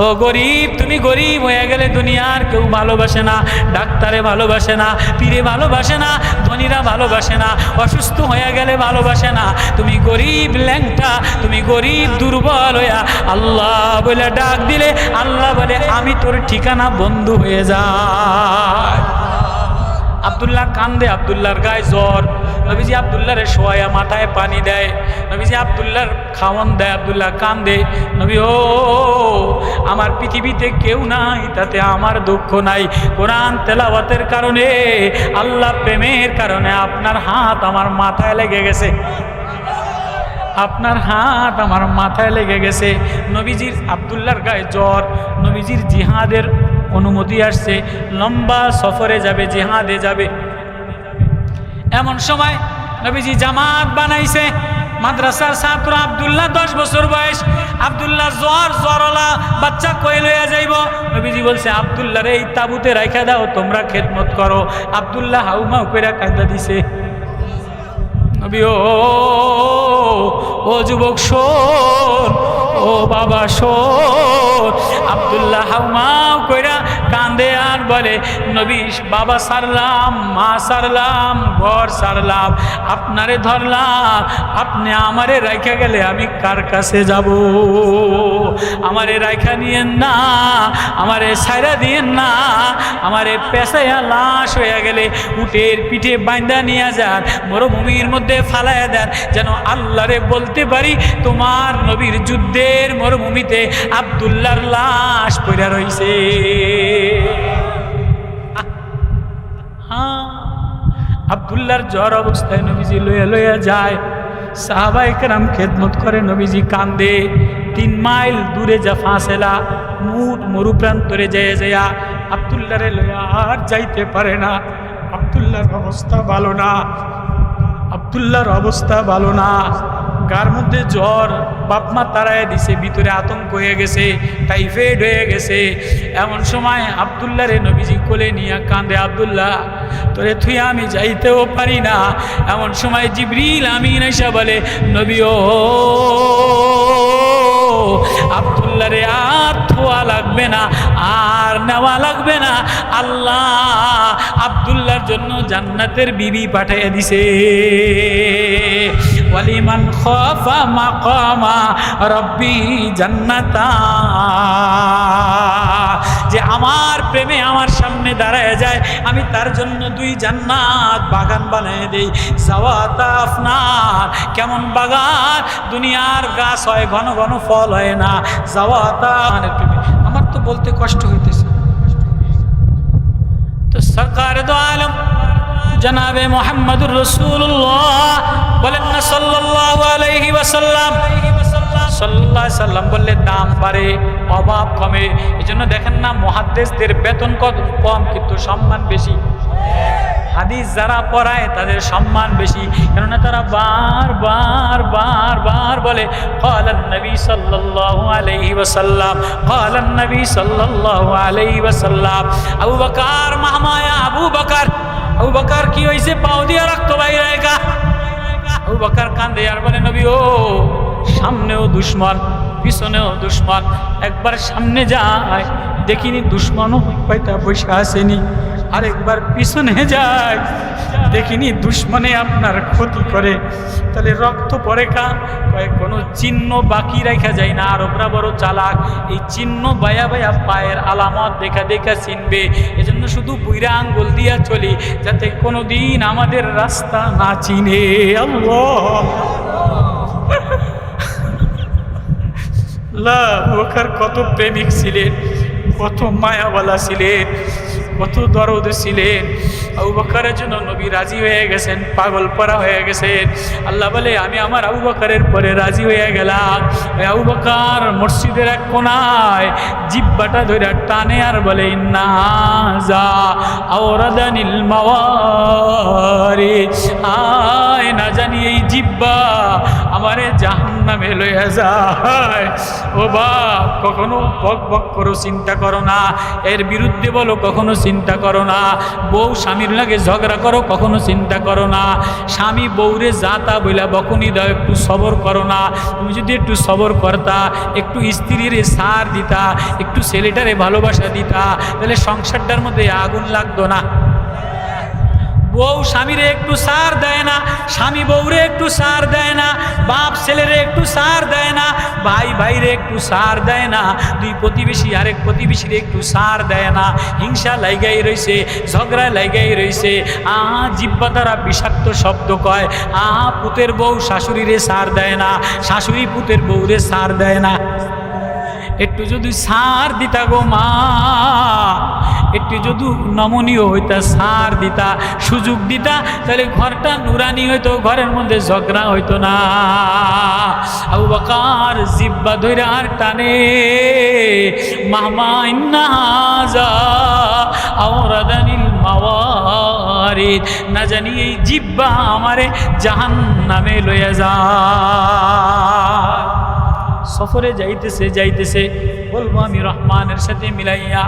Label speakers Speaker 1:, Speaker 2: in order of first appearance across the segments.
Speaker 1: ও গরিব, তুমি গরিব হয়ে গেলে দুনিয়ার কেউ ভালোবাসে না, ডাক্তারে ভালোবাসে না, পীরে ভালোবাসে না, ধনীরা ভালোবাসে না, অসুস্থ হয়ে গেলে ভালোবাসে না। তুমি গরিব ল্যাংটা, তুমি গরিব দুর্বল হইয়া আল্লাহ বলে ডাক দিলে আল্লাহ বলে আমি তোর ঠিকানা বন্ধু হয়ে যায়। আব্দুল্লাহ কান্দে, আব্দুল্লাহর গায়ে জ্বর, নবীজি আব্দুল্লাহরে শোয়া মাথায় পানি দেয়, নবীজি আব্দুল্লাহর খাওয়ান দেয়, আব্দুল্লাহ কান্দে। নবী ও আমার পৃথিবীতে কেউ নাই, তাতে আমার দুঃখ নাই। কোরআন তেলাওয়াতের কারণে, আল্লাহ প্রেমের কারণে আপনার হাত আমার মাথায় লেগে গেছে, আপনার হাত আমার মাথায় লেগে গেছে। নবীজির আব্দুল্লাহর গায়ে জ্বর, নবীজির জিহাদের অনুমতি আসছে, লম্বা সফরে যাবে, জিহাদে যাবে। এমন সময় নবীজি জামাত বানাইছে, মাদ্রাসার ছাত্র আব্দুল্লাহ 10 বছর বয়স। আব্দুল্লাহ জ্বরওয়ালা বাচ্চা কই লইয়া যাইব, নবীজি বলছে আব্দুল্লাহর এই তাবুতে রাইখা দাও, তোমরা খেদমত করো। আব্দুল্লাহ হাউমাউ কইরা কাঁদা দিছে। নবী ও যুবক শোন, ও বাবা শোন। আব্দুল্লাহ হাউমাউ কইরা কান্দে আর বলে নবী বাবা সারলাম, মা সারলাম, ঘর সারলাম, আপনারে ধরলাম, আপনি আমারে রাইখা গেলে আমি কার কাছে যাব? আমারে রাইখা নিয়েন না, আমারে ছাইরা দিয়েন না, আমারে পেঁচাইয়া লাশ হয়ে গেলে উটের পিঠে বাইন্দা নিয়ে যান, মরুভূমির মধ্যে ফালাইয়া দেন, যেন আল্লাহরে বলতে পারি তোমার নবীর যুদ্ধের মরুভূমিতে আব্দুল্লাহর লাশ পড়ে রইছে। আব্দুল্লাহর জ্বর অবস্থায় নবীজি লইয়া যায়, সাহাবায়ে কেরাম খেদমত করে, নবীজি কান্দে। 3 মাইল দূরে যা ফাঁসেলা, মরুপ্রান্তরে যেয়া আব্দুল্লাহরে লইয়া আর যাইতে পারে না। আব্দুল্লাহর অবস্থা ভালো না, আব্দুল্লাহর অবস্থা ভালো না, গার মধ্যে জ্বর, বাপমা তাড়াইয়া দিছে, ভিতরে আতঙ্ক হয়ে গেছে, টাইফয়েড হয়ে গেছে। এমন সময় আব্দুল্লাহরে নবীজি কোলে নিয়ে কান্দে, আব্দুল্লাহ তোরে থুই আমি যাইতেও পারি না। এমন সময় জিবরিল আমিন আইসা বলে নবী ও আব্দুল্লাহরে আর থোয়া লাগবে না, আর নেওয়া লাগবে না, আল্লাহ আব্দুল্লাহর জন্য জান্নাতের বিবি পাঠিয়ে দিছে। ওয়ালিমান খাফা মাকামা রাব্বি জান্নাতা, যে আমার প্রেমে আমার সামনে দাঁড়ায় যায় আমি তার জন্য 2 জান্নাত বাগান বানিয়ে দেই। জাওয়াতা আফনান, কেমন বাগান, দুনিয়ার গাছ হয় ঘন ঘন ফল হয় না, জাওয়াতা প্রেমে। আমার তো বলতে কষ্ট হইতেছে। তো সরকার দো আলম জনাবে মুহাম্মদুর রাসূলুল্লাহ বলেন না সাল্লাল্লাহু আলাইহি ওয়াসাল্লাম, সাল্লাল্লাহু আলাইহি সাল্লাম বললে দাম বাড়ে, অভাব কমে। এজন্য দেখেন না মুহাদ্দিসদের বেতন কম কিন্তু সম্মান বেশি। হাদিস যারা পড়ায় তাদের সম্মান বেশি, কেননা তারা বার বলে ক্বালান নবী সাল্লাল্লাহু আলাইহি ওয়াসাল্লাম, ক্বালান নবী সাল্লাল্লাহু আলাইহি ওয়াসাল্লাম। আবু বকর মাহমায়া, আবু বকর কি হইছে, পাও দিয়া রক্ত বাইরে গা। আবু বকর কান্দে আর বলে নবী ও সামনেও দুশমন, পিছনেও দুশমন, একবার সামনে যায় দেখিনি দুশমনও পাইতা বসে আসেনি, আরেকবার পিছনে যায় দেখিনি দুশমনে আপনার ক্ষতি করে। তাহলে রক্ত পরে কোনো চিহ্ন বাকি রেখা যায় না। আরবরা বড় চালাক, এই চিহ্ন বায়া পায়ের আলামত দেখা চিনবে। এজন্য শুধু বুইরা আঙ্গুল দিয়া চলি, যাতে কোনোদিন আমাদের রাস্তা না চিনে। আল্লাহ আবু বকর কত প্রেমিক ছিলেন, কত মায়াওয়ালা ছিলেন, কত দরদ ছিলেন। আবু বকরের জন্য নবী রাজি হয়ে গেছেন, পাগল পরা হয়ে গেছেন। আল্লাহ বলে আমি আমার আবু বকরের পরে রাজি হয়ে গেলাম। আবু বকর মসজিদের এক কোনায় জিহ্বাটা ধরে টানে আর বলে ইন্না যা আওরাদানিল মাওয়ারি, আয় না জানি এই জিহ্বা আমারে জাহান্নাম জাহান্নামে লইয়া যায়। ও বাপ, কখনো বক বক করো, চিন্তা করো না, এর বিরুদ্ধে বলো, কখনো চিন্তা করো না। বউ স্বামীর লাগে ঝগড়া করো, কখনো চিন্তা করো না। স্বামী বউরে যাতা বইলা বকুনি দাও, একটু সবর করো না। তুমি যদি একটু সবর করতা, একটু স্ত্রীর সার দিতা, একটু ছেলেটারে ভালোবাসা দিতা, তাহলে সংসারটার মধ্যে আগুন লাগতো না। বউ স্বামীরে একটু সার দেয় না, স্বামী বউরে একটু সার দেয় না, বাপ ছেলেরে একটু সার দেয় না, ভাই ভাইরে একটু সার দেয় না, দুই প্রতিবেশী আরেক প্রতিবেশীরে একটু সার দেয় না। হিংসা লাইগাই রইছে, ঝগড়া লাইগাই রইছে। জিহ্বা দ্বারা বিষাক্ত শব্দ কয়। পুতের বউ শাশুড়িরে সার দেয় না, শাশুড়ি পুতের বউরে সার দেয় না। একটু যদি সার দিতা গো মা, একটু যদি নমনীয় হইতা, সার দিতা, সুযোগ দিতা, তাহলে ঘরটা নুরানি হইতো, ঘরের মধ্যে ঝগড়া হইতো না। আবু বকর জিহ্বা ধইরা আর টানে, মাহমা ইন্না হাযা আওরাদানিল মাওয়ারিদ, না জানি এই জিহ্বা আমারে জাহান্নামে লইয়া যায়। সফরে যাইতেছে যাইতেছে বলবো আমি রহমানের সাথে মিলাইয়া।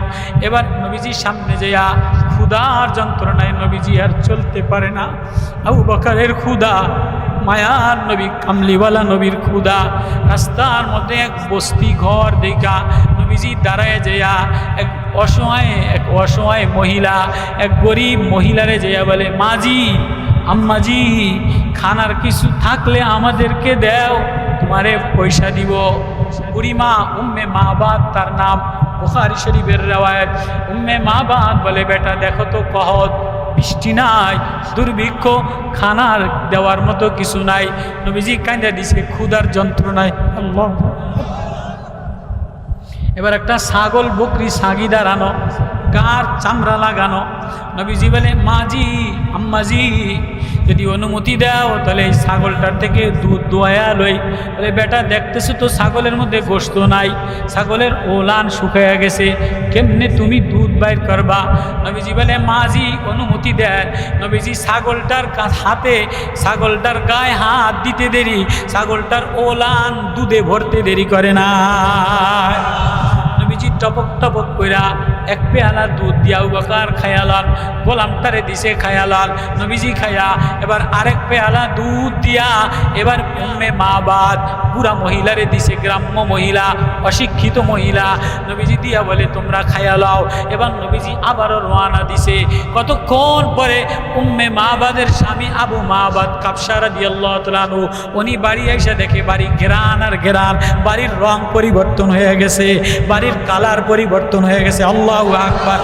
Speaker 1: এবার নবীজির সামনে যাইয়া ক্ষুধার যন্ত্রণায় নবীজি আর চলতে পারে না। আবু বকরের ক্ষুধা, মায়ার নবী, কামলিওয়ালা নবীর ক্ষুধা। রাস্তার মধ্যে এক বস্তি ঘর দেখা নবীজি দাঁড়ায় যাইয়া এক অসহায় মহিলা, এক গরিব মহিলারে যাইয়া বলে, মাজি, আম্মাজি, খানার কিছু থাকলে আমাদেরকে দেও, তোমারে পয়সা দিব। বুড়িমা উম্মে মাবাদ তার নাম, বুখারী শরীফের রওয়ায়াত। উম্মে মাবাদ বলে, বেটা দেখো তো, কহত, বৃষ্টি নাই, দুর্ভিক্ষ, খানার দেওয়ার মতো কিছু নাই। নবীজি কাঁদা দিছে ক্ষুধার যন্ত্রণায়। আল্লাহ। এবার একটা ছাগল বকরি সাগিদার আনো, গার চামড়া লাগানো। নবীজি বলে, মাজি, আম্মাজি, যদি অনুমতি দাও তাহলে এই ছাগলটার থেকে দুধ দোয়া লই। বলে, বেটা দেখতেছো তো ছাগলের মধ্যে গোশত নাই, ছাগলের ওলান শুকাইয়া গেছে, কেমনে তুমি দুধ বাইর করবা? নবীজি বলে, মাজি অনুমতি দেয়। নবীজি ছাগলটার হাতে, ছাগলটার গায়ে হাত দিতে দেরি, ছাগলটার ওলান দুধে ভরতে দেরি করে না। নবীজি টপক টপক কইরা এক পেয়ালা দুধ দিয়া আবু বকর খায়ালাল, গোলামটারে দিছে খায়ালাল। নবীজি খায়া এবার আরেক পেয়ালা দুধ দিয়া এবার উম্মে মাবাদ বুড়া মহিলারে দিছে, গ্রাম্য মহিলা, অশিক্ষিত মহিলা। নবীজি দিয়া বলে, তোমরা খায়ালাও। এবার নবীজি আবারও রওনা দিছে। কতক্ষণ পরে উম্মে মাবাদের স্বামী আবু মাবাদ কাবসা রাদিয়াল্লাহু তাআলা আনহু, উনি বাড়ি আইসা দেখে বাড়ি ঘেরান আর ঘেরান, বাড়ির রং পরিবর্তন হয়ে গেছে, বাড়ির কালার পরিবর্তন হয়ে গেছে। আল্লাহু আকবার।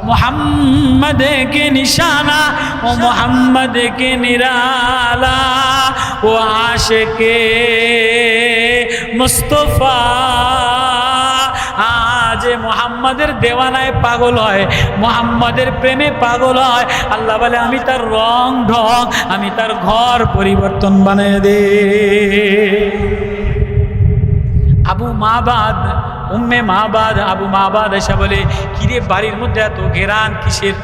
Speaker 1: मोहम्मद के निशाना, ओ मोहम्मद के निराला, ओ आशिके मुस्तफा। आज মোহাম্মদের দেওয়ানায় পাগল হয়, মোহাম্মদের প্রেমে পাগল হয়। আল্লাহ বলে, আমি তার রং ঢং, আমি তার ঘর পরিবর্তন বানিয়ে দে। আবু মাবাদ, উম্মে মাবাদ, আবু মাবাদ এসে বলে, কিরে বাড়ির মধ্যে এত ঘেরান কিসের?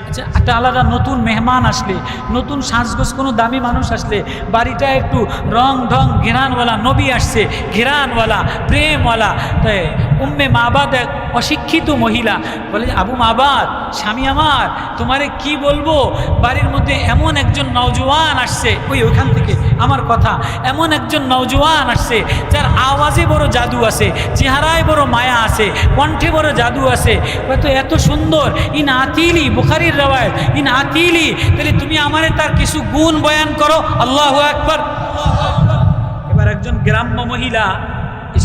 Speaker 1: আচ্ছা, একটা আলাদা নতুন মেহমান আসলে, নতুন সাজগোজ কোনো দামি মানুষ আসলে বাড়িটা একটু রং ঢং, ঘেরানওয়ালা, নবী আসছে ঘেরানওয়ালা, প্রেমওয়ালা। তাই উম্মে মাবাদ এক অশিক্ষিত মহিলা বলে, আবু মাবাদ, স্বামী আমার, তোমারে কি বলবো, বাড়ির মধ্যে এমন একজন নওজোয়ান আসছে, ওইখান থেকে আমার কথা, এমন একজন নওজোয়ান আসছে যার আওয়াজে বড় জাদু আছে, চেহারায় বড় মায়া আছে, কণ্ঠে বড় জাদু আছে, হয়তো এত সুন্দর। ইন আতিলি, বুখারীর রওয়ায়াত, ইন আতিলি, তাহলে তুমি আমারে তার কিছু গুণ বয়ান করো। আল্লাহু আকবার। এবার একজন গ্রাম্য মহিলা,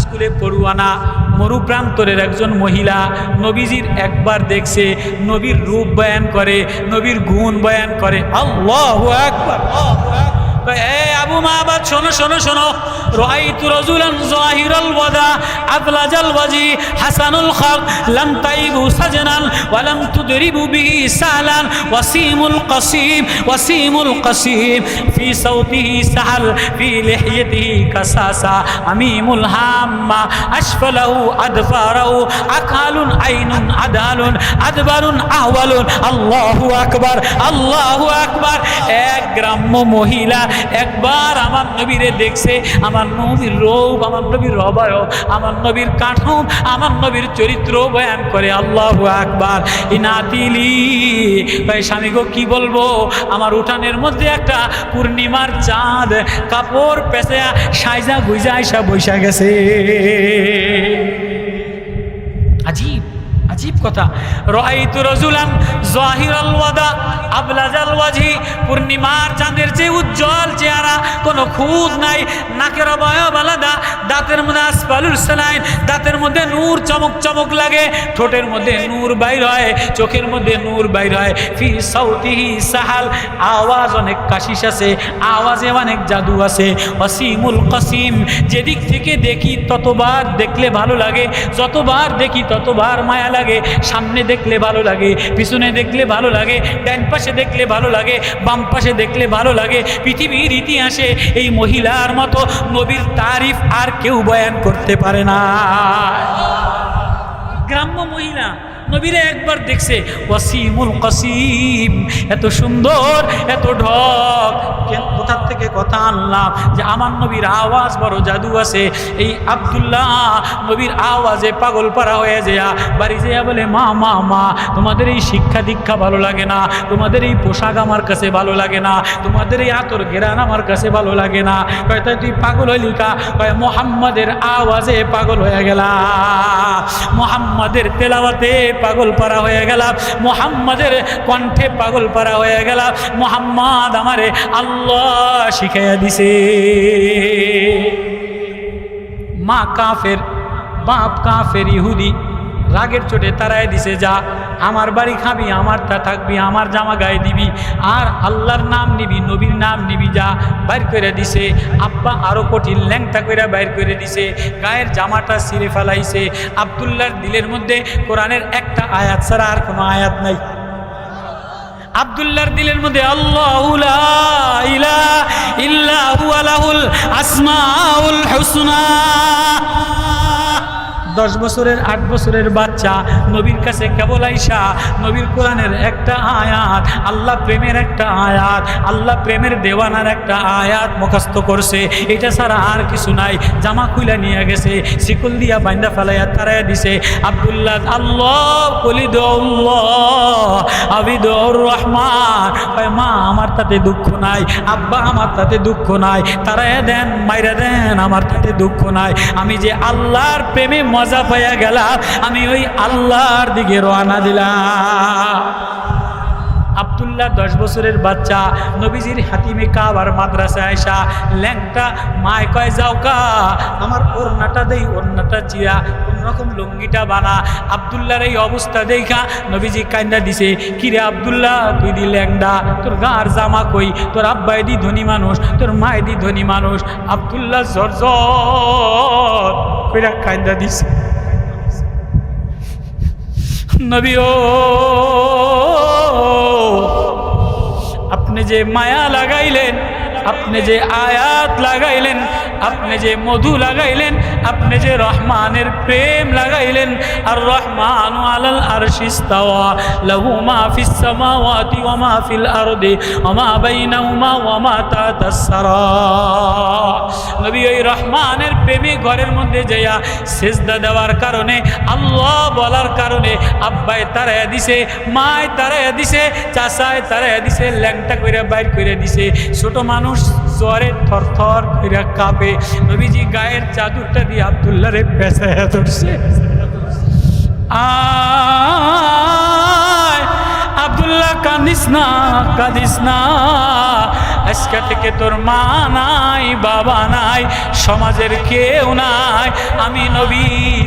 Speaker 1: স্কুলে পড়ুয়ানা, মরুপ্রান্তরের একজন মহিলা, নবীজির একবার দেখছে, নবীর রূপ বয়ান করে, নবীর গুণ বয়ান করে। আল্লাহু আকবার। আবু মাবাদ, শোনো শোনো শোনো, রাআইতু রাজুলান যাহিরাল ওয়াদা আদলাজাল ওয়াজি হাসানুল খালক লাম তাইবু সাজনান ওয়া লাম তুদরিবু বিহি সালান ওয়াসিমুল কাসিম ফি সাউতিহি সাহাল ফি লিহইয়াতিহি কাসাসা আমিমুল হাম্মা আশফালাহু আদফারাহু আকালুন আইনুন আদালুন আদবারুন আহওয়ালুন। আল্লাহু আকবার, আল্লাহু আকবার। এক গ্রাম্য মহিলা একবার আমার নবীরে দেখছে, আমার নবীর রূপ, আমার নবীর অবয়ব, আমার নবীর কাঠাম, আমার নবীর চরিত্র বয়ান করে। আল্লাহু আকবার। ইনাতিলি ভাই স্বামী গো কি বলবো, আমার উঠানের মধ্যে একটা পূর্ণিমার চাঁদ কাপড় পেঁচে সাইজা গুইজা আইসা বৈশা গেছে। আজীব আজীব কথা। রাআইতু রাজুলান যাহিরাল ওয়াদা আবলাজাল ওয়াজহি, পূর্ণিমার চাঁদের যে উজ্জ্বল চেহারা, কোনো খুঁত নাই, নাকের অবয়ব আলাদা, দাঁতের মধ্যে আসফালুল সালাইন, দাঁতের মধ্যে নূর চমক চমক লাগে, ঠোঁটের মধ্যে নূর বাইর হয়, চোখের মধ্যে নূর বাইর হয়। ফি সাউতিহি সাহাল, আওয়াজ অনেক কাশিস আছে, আওয়াজে অনেক জাদু আছে। ওয়াসিমুল কাসিম, যেদিক থেকে দেখি ততবার দেখলে ভালো লাগে, যতবার দেখি ততবার মায়া লাগে। সামনে দেখলে ভালো লাগে, পিছনে দেখলে ভালো লাগে, ডান পাশে দেখলে ভালো লাগে, বাম পাশে দেখলে ভালো লাগে। পৃথিবীর ইতিহাসে এই মহিলার মতো নবীর তারিফ আর কেউ বয়ান করতে পারে না। গ্রাম্য মহিলা নবীরে একবার দেখছে, ওয়াসিমুল কাসিম, এত সুন্দর, এত ঢক, কোথার থেকে কথা আনলাম যে আমার নবীর আওয়াজ বড় জাদু আছে। এই আব্দুল্লাহ নবীর আওয়াজে পাগল পারা হয়ে যায়, বাড়ি যেয়া বলে মা মা মা, তোমাদের এই শিক্ষা দীক্ষা ভালো লাগে না, তোমাদের এই পোশাক আমার কাছে ভালো লাগে না, তোমাদের এই আতর ঘেরান আমার কাছে ভালো লাগে না। কয় তাই তুই পাগল হইলি কা? কয় মোহাম্মদের আওয়াজে পাগল হয়ে গেলা, মোহাম্মদের তেলাওয়াতে পাগল পারা হয়ে গেলাম, মোহাম্মদের কণ্ঠে পাগল পারা হয়ে গেলাম। মোহাম্মদ আমারে আল্লাহ শিখাইয়া দিছে। মা কাফের, বাপ কাফের ইহুদি, রাগের চোটে তারাই দিছে, যা আমার বাড়ি খাবি, আমারটা থাকবি, আমার জামা গায়ে দিবি, আর আল্লাহর নাম নিবি, নবীর নাম নিবি, যা বাইর করে দিছে। আব্বা আরো কঠিন ল্যাংটা করে বাইর করে দিছে, গায়ের জামাটা ছিঁড়ে ফেলাইছে। আব্দুল্লাহর দিলের মধ্যে কোরআনের একটা আয়াত ছাড়া আর কোনো আয়াত নাই। আব্দুল্লাহর দিলের মধ্যে আল্লাহু লা ইলাহা ইল্লা হুয়া লাহুল আসমাউল হুসনা। 10 বছরের 8 বছরের বাচ্চা নবীর কাছে কেবল আইসা নবীর কোরআনের একটা আয়াত, আল্লাহ প্রেমের একটা আয়াত, আল্লাহ প্রেমের দেওয়ানার একটা আয়াত মুখস্থ করছে। এটা ছাড়া আর কিছু নাই। জামা খুইলা নিয়ে গেছে, শিকল দিয়া বাইন্দা ফেলাইয়া তারাইয়া দিছে। আব্দুল্লাহ আল্লাহ কলিদুল্লাহ আবিদুর রহমান, মা আমার তাতে দুঃখ নাই, আব্বা আমার তাতে দুঃখ নাই, তারাইয়া দেন মাইরা দেন, আমার তাতে দুঃখ নাই। আমি যে আল্লাহর প্রেমে মজা পাইয়া গেলাম, আমি ওই আল্লাহর দিকে রওনা দিলাম। আব্দুল্লাহ 10 বছরের বাচ্চা নবীজির হাতিমে কাবার মাদ্রাসায় আয়সা ল্যাংটা মায় কয় যাও কা আমার ওড়নাটা দেই, ওড়নাটা চিরা কোনরকম লুঙ্গিটা বানা। আব্দুল্লাহর এই অবস্থা দেখা নবীজি কান্দা দিছে, কিরে আব্দুল্লাহ তুই দি ল্যাংডা, তোর গার জামা কই, তোর আব্বাই দি ধনী মানুষ, তোর মায় দি ধনী মানুষ। আব্দুল্লাহ জর্জর কইরা কান্দা দিছে। নবী ও আপনি যে মায়া লাগাইলেন, আপনি যে আয়াত লাগাইলেন, আপনি যে মধু লাগাইলেন, আপনি যে রহমানের প্রেম লাগাইলেন। আর রহমান আলাল আরশি ইস্তাওয়া লাহু মা ফিস সামাওয়াতি ওয়া মা ফিল আরদি ওয়া মা বাইনাহুমা ওয়া মা তাতাস সারা। নবী ওই রহমানের প্রেমে ঘরের মধ্যে যাইয়া সিজদা দেওয়ার কারণে, আল্লাহ বলার কারণে আব্বায় তারাইয়া দিছে, মায় তারাইয়া দিছে, চাচায় তারাইয়া দিছে, ল্যাংটা কইরা বাইর কইরা দিছে। ছোট মানুষ জ্বরে থরথর কইরা কাঁপে। নবীজি গায়ের চাদরটা দিয়ে আব্দুল্লাহরে পেঁচাইয়া ধরছে। আব্দুল্লাহ কাঁদিস না, কাঁদিস না, আজকে থেকে তোর মা নাই, বাবা নাই, সমাজের কেউ নাই, আমি নবী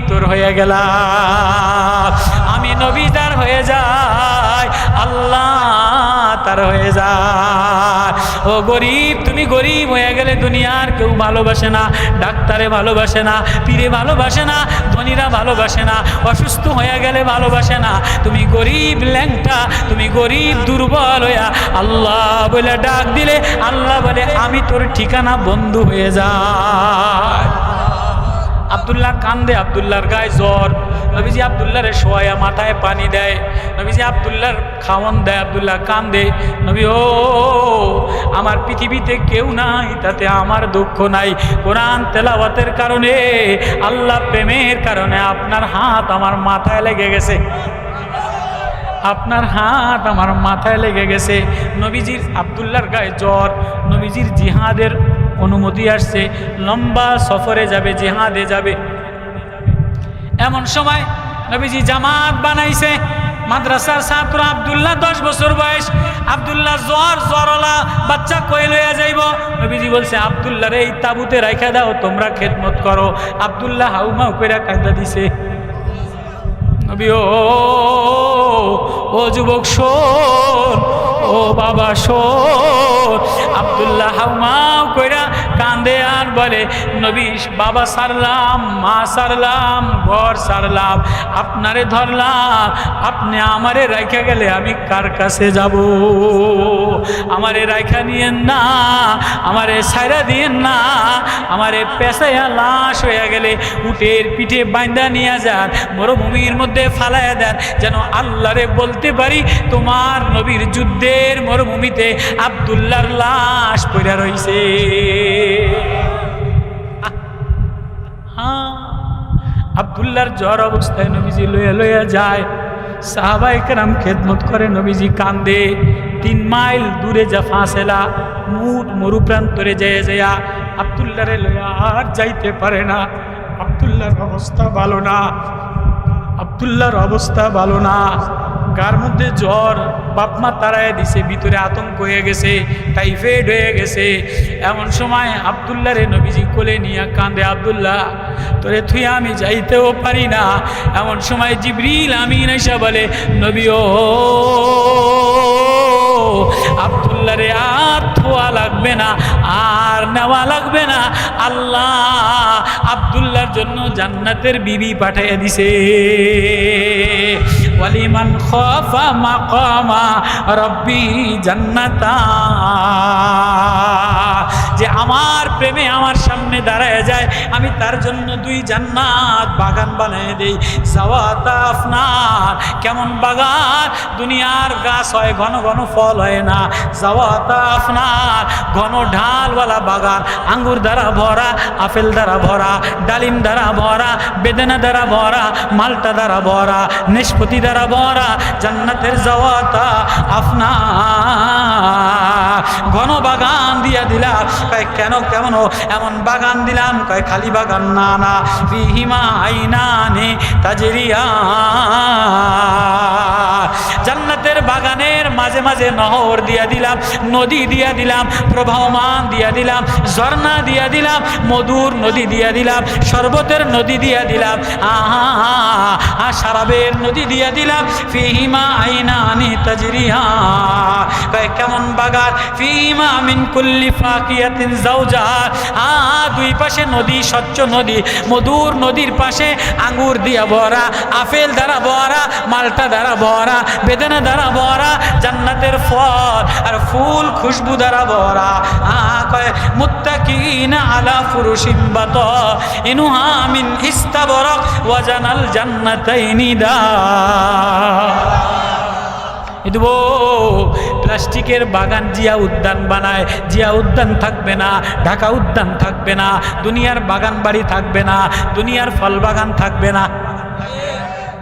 Speaker 1: তোর হয়ে গেলাম। আমি নবী তার হয়ে যাই, আল্লাহ তার হয়ে যায়। ও গরিব, তুমি গরিব হয়ে গেলে দুনিয়ার কেউ ভালোবাসে না, ডাক্তারে ভালোবাসে না, পীরে ভালোবাসে না, ধনীরা ভালোবাসে না, অসুস্থ হয়ে গেলে ভালোবাসে না। তুমি গরিব ল্যাংটা, তুমি গরিব দুর্বল হইয়া আল্লাহ বলে ডাক দিলে আল্লাহ বলে আমি তোর ঠিকানা বন্ধু হয়ে যায়। আব্দুল্লাহ কান্দে, আব্দুল্লাহর গায়ে জ্বর। নবীজি আব্দুল্লাহরে শোয়া মাথায় পানি দেয়, নবীজি আব্দুল্লাহর খাওয়ান দেয়, আব্দুল্লাহ কান্দে। নবী ও আমার পৃথিবীতে কেউ নাই, তাতে আমার দুঃখ নাই। কোরআন তেলাওয়াতের কারণে, আল্লাহ প্রেমের কারণে আপনার হাত আমার মাথায় লেগে গেছে, আপনার হাত আমার মাথায় লেগে গেছে। নবীজির আব্দুল্লাহর গায়ে জ্বর, নবীজির জিহাদের অনুমতি আসছে, লম্বা সফরে যাবে, জিহাদে যাবে। এমন সময় নবীজি জামাত বানাইছে। মাদ্রাসার ছাত্র আব্দুল্লাহ 10 বছর বয়স। আব্দুল্লাহ জ্বরওয়ালা বাচ্চা কই লইয়া যাইব? নবীজি বলছে আব্দুল্লাহরে এই তাবুতে রাইখা দাও, তোমরা খেদমত করো। আব্দুল্লাহ হাউমাউ কইরা কাঁদা দিছে। নবী ও যুবক শোন, ও বাবা শোন। আব্দুল্লাহ হাউমাউ কইরা কান্দে আর বলে নবী বাবা সারলাম, মা সারলাম, ঘর সারলাম, আপনারে ধরলাম, আপনি আমারে রাইখা গেলে আমি কার কাছে যাব? আমারে রাইখা নিয়েন না, আমারে ছাইরা দিয়েন না, আমারে পেঁচাইয়া লাশ হয়ে গেলে উটের পিঠে বাইন্দা নিয়ে যান, মরুভূমির মধ্যে ফালাইয়া দেন, যেন আল্লাহরে বলতে পারি তোমার নবীর যুদ্ধের মরুভূমিতে আব্দুল্লাহর লাশ পড়ে রইছে। আব্দুল্লাহর জ্বর অবস্থায় নবীজি লইয়া যায়। সাহাবায়ে কেরাম খেদমত করে, নবীজি কান্দে। 3 মাইল দূরে যা ফাঁসেলা, মরুপ্রান্তরে যেয়া আব্দুল্লাহরে লইয়া আর যাইতে পারে না। আব্দুল্লাহর অবস্থা ভালো না, আব্দুল্লাহর অবস্থা ভালো না। গার মধ্যে জ্বর, বাপমা তারায় দিছে, ভিতরে আতঙ্ক হয়ে গেছে, টাইফয়েড হয়ে গেছে। এমন সময় আব্দুল্লাহরে নবীজি কোলে নিয়ে কান্দে, আব্দুল্লাহ তোরে থুই আমি যাইতেও পারি না। এমন সময় জিবরিল আমিন এসে বলে নবী ও আব্দুল্লাহরে আর থোয়া লাগবে না, আর নেওয়া লাগবে না। আল্লাহ আব্দুল্লাহর জন্য জান্নাতের বিবি পাঠিয়ে দিছে। ওয়ালিমান খাফা মাকামা রব্বি জান্নাতা, যে আমার প্রেমে আমার সামনে দাঁড়ায় যায়, আমি তার জন্য 2 জান্নাত বাগান বানিয়ে দেই। জাওয়াতা আফনার, কেমন বাগান? দুনিয়ার গাছ হয়, ঘন ঘন ফল হয় না। জাওয়াতা আফনার, ঘন ঢালওয়ালা বাগান, আঙ্গুর দ্বারা ভরা, আপেল দ্বারা ভরা, ডালিম দ্বারা ভরা, বেদানা দ্বারা ভরা, মালটা দ্বারা ভরা, নাশপাতি দ্বারা ভরা, জান্নাতের জাওয়াতা আফনার। ঘন বাগান দিয়া দিলাম। কয় কেন কেমন এমন বাগান দিলাম? কয় খালি বাগান না, না ফিহিমা আইনানি তাজরিয়া, জান্নাতের বাগানের মাঝে মাঝে নহর দিয়া দিলাম, নদী দিয়া দিলাম, প্রবাহমান দিয়া দিলাম, ঝর্ণা দিয়া দিলাম, মধুর নদী দিয়া দিলাম, শরবতের নদী দিয়া দিলাম, শরাবের নদী দিয়া দিলাম। ফিহিমা আইনানি তাজরিয়া, কয় কেমন বাগান? ফিহিমা মিন কুল্লি ফাকিয়াতিন যাওজার, 2 পাশে নদী, স্বচ্ছ নদী, মধুর নদীর পাশে আঙ্গুর দিয়া ভরা, আপেল দ্বারা ভরা, মালটা দ্বারা ভরা, বেদানা দ্বারা ভরা, জান্নাতের ফল আর ফুল খুশবু দ্বারা ভরা। কয় মুত্তাকিনা আলা ফুরুশিন বাতাইনুহা মিন ইস্তাবরাক ওয়া জানাল জান্নাতাইনি দা। প্লাস্টিকের বাগান জিয়া উদ্যান বানায়, জিয়া উদ্যান থাকবে না, ঢাকা উদ্যান থাকবে না, দুনিয়ার বাগান বাড়ি থাকবে না, দুনিয়ার ফল বাগান থাকবে না,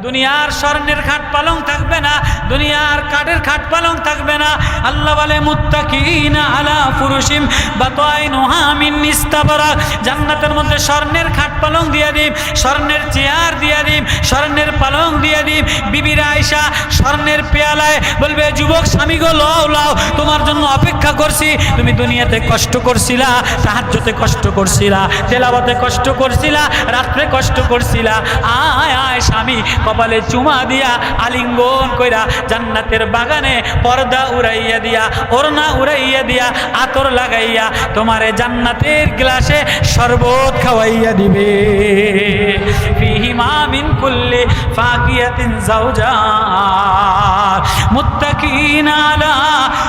Speaker 1: দুনিয়ার স্বর্ণের খাট পালং থাকবে না, দুনিয়ার কাঠের খাট পালং থাকবে না। আল্লাহ বলে মুত্তাকিনা আলা ফুরুশিম বাতাইনুহা মিন ইস্তাবরাক, জান্নাতের মধ্যে স্বর্ণের খাট পালং দিয়ে দিই, স্বর্ণের চেয়ার দিয়ে দিই, স্বর্ণের পালং দিয়ে দিই। বিবিরা আয়েশা স্বর্ণের পেয়ালায় বলবে যুবক স্বামী গো লও লও, তোমার জন্য অপেক্ষা করছি। তুমি দুনিয়াতে কষ্ট করছিলা, তাহাজ্জুদে কষ্ট করছিলা, তেলাওয়াতে কষ্ট করছিলা, রাত্রে কষ্ট করছিলা, আয় আয় স্বামী কপালে চুমা দিয়া আলিঙ্গন কইরা জান্নাতের বাগানে পর্দা উড়াইয়া দিয়া, ওড়না উড়াইয়া দিয়া, আতর লাগাইয়া তোমারে জান্নাতের গ্লাসে শরবত খাওয়াইয়া দিবে। ফীহিমা মিন কুল্লি ফাকিয়াতিন যাওজান মুত্তাকিনা আলা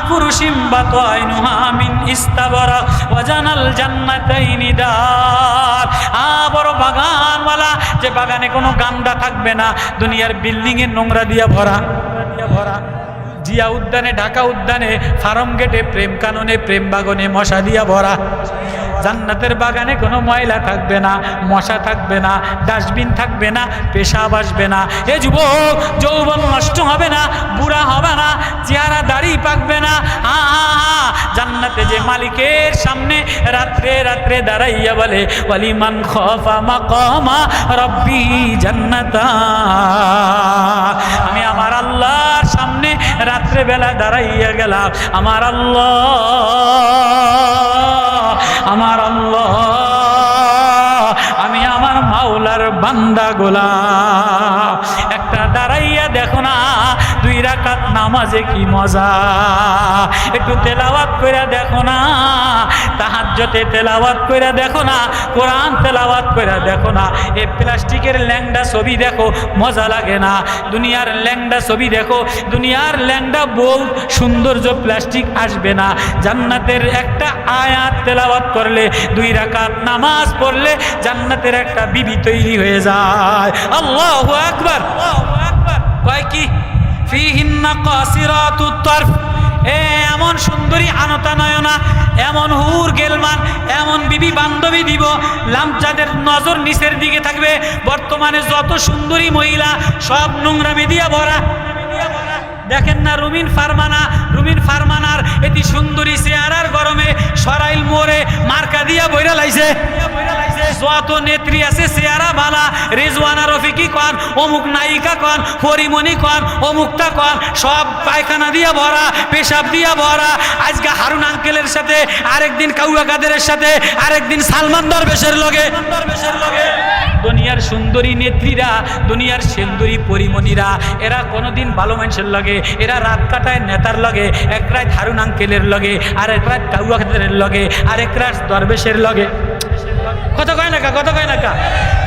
Speaker 1: ফুরুশিন বাতাইনুহা মিন ইস্তাবরা ওয়া জানাল জান্নাতাইনি দার। বড় বাগানওয়ালা, যে বাগানে কোনো গান্দা থাকবে না, দুনিয়ার বিল্ডিং এ নোংরা দিয়া ভরা, জিয়া উদ্যানে, ঢাকা উদ্যানে, ফার্ম গেটে, প্রেম কাননে, প্রেম বাগানে মশা দিয়া ভরা। জান্নাতের বাগানে কোনো ময়লা থাকবে না, মশা থাকবে না, ডাস্টবিন থাকবে না, পেশাব আসবে না। এ যুবক, যৌবন নষ্ট হবে না, বুড়া হবে না, চেহারা দাড়ি পাকবে না। জান্নাতে যে মালিকের সামনে রাত্রে রাত্রে দাঁড়াইয়া বলে ওয়ালিমান খাফা মাকামা রাব্বি জান্নাতা, আমি আমার আল্লাহর সামনে রাত্রে বেলা দাঁড়াইয়া গেলাম, আমার আল্লাহ, আমার আল্লাহ, আমি আমার মাওলার বান্দা গোলাম। একটা দাঁড়াইয়া দেখো না, 2 রাকাত নামাজে কি মজা, একটু তেলাওয়াত কইরা দেখো না, তাহাজ্জুদে তেলাওয়াত কইরা দেখো না, কোরআন তেলাওয়াত কইরা দেখো না। এই প্লাস্টিকের ল্যাংডা ছবি দেখো, মজা লাগে না? দুনিয়ার ল্যাংডা ছবি দেখো, দুনিয়ার ল্যাংডা বউ সৌন্দর্য প্লাস্টিক আসবে না। জান্নাতের একটা আয়াত তেলাওয়াত করলে, 2 রাকাত নামাজ পড়লে জান্নাতের একটা বিবি তৈরি হয়ে যায়। আল্লাহু আকবার, আল্লাহু আকবার। কয় কি? ফিহিন্না কাসিরাতুত তারফ, এমন সুন্দরী আনতা নয়না, এমন হুর গেলমান, এমন বিবি বান্ধবী দিব, যাদের নজর নিচের দিকে থাকবে। বর্তমানে যত সুন্দরী মহিলা সব নোংরামি দিয়া ভরা। দেখেন না রুমিন ফারমানা, রুমিন ফারমানার এটি সুন্দরী চেহারার গরমে সরাইল মোড়ে মার্কা দিয়া বইরা লাইছে। যত নেত্রী আছে চেহারা বালা, রেজওয়ানা রফিকি কন, অমুক নায়িকা কন, পরিমণি কন, অমুকটা কন, সব পায়খানা দিয়া ভরা, পেশাব দিয়া ভরা। আজকে হারুন আঙ্কেলের সাথে, আরেকদিন কাউয়া কাদেরের সাথে, আরেকদিন সালমান দরবেশের লগে। দুনিয়ার সুন্দরী নেত্রীরা, দুনিয়ার সুন্দরী পরিমণিরা, এরা কোনোদিন ভালো মানুষের লগে, এরা রাত কাটায় নেতার লগে, এক রাত হারুন আঙ্কেলের লগে, আর এক রাত কাউয়া কাদেরের লগে, আর এক রাত দরবেশের লগে। কথা কয় না কা, কথা কয় না কা?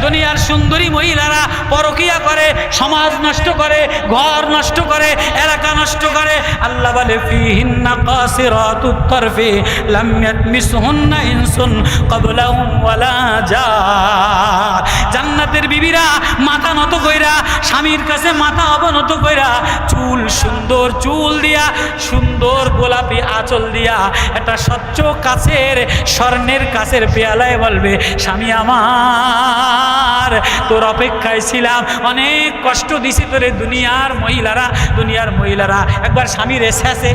Speaker 1: দুনিয়ার সুন্দরী মহিলারা পরকিয়া করে, সমাজ নষ্ট করে, ঘর নষ্ট করে, এলাকা নষ্ট করে। আল্লাহ বলে ফিহিন্না কাসিরাতুত তারফি লাম ইয়াতমিসহুন্না ইনসুন ক্বাবলাহুম ওয়ালা জান। জান্নাতের বিবিরা মাথা নত কইরা, স্বামীর কাছে মাথা অবনত কইরা, চুল সুন্দর চুল দিয়া, সুন্দর গোলাপি আঁচল দিয়া, একটা স্বচ্ছ কাচের স্বর্ণের কাচের পেয়ালায় বলবে স্বামী আমার, তোর অপেক্ষায় ছিলাম, অনেক কষ্ট দিছি তোরে। দুনিয়ার মহিলারা, দুনিয়ার মহিলারা একবার স্বামীর শেষে,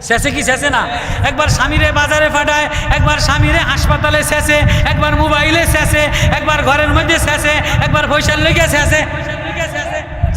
Speaker 1: শেষে কি শেষে না, একবার স্বামীরে বাজারে ফাটায়, একবার স্বামীরে হাসপাতালে শেষে, একবার মোবাইলে শেষে, একবার ঘরের মধ্যে শেষে, একবার পয়সার লেগে শেষে।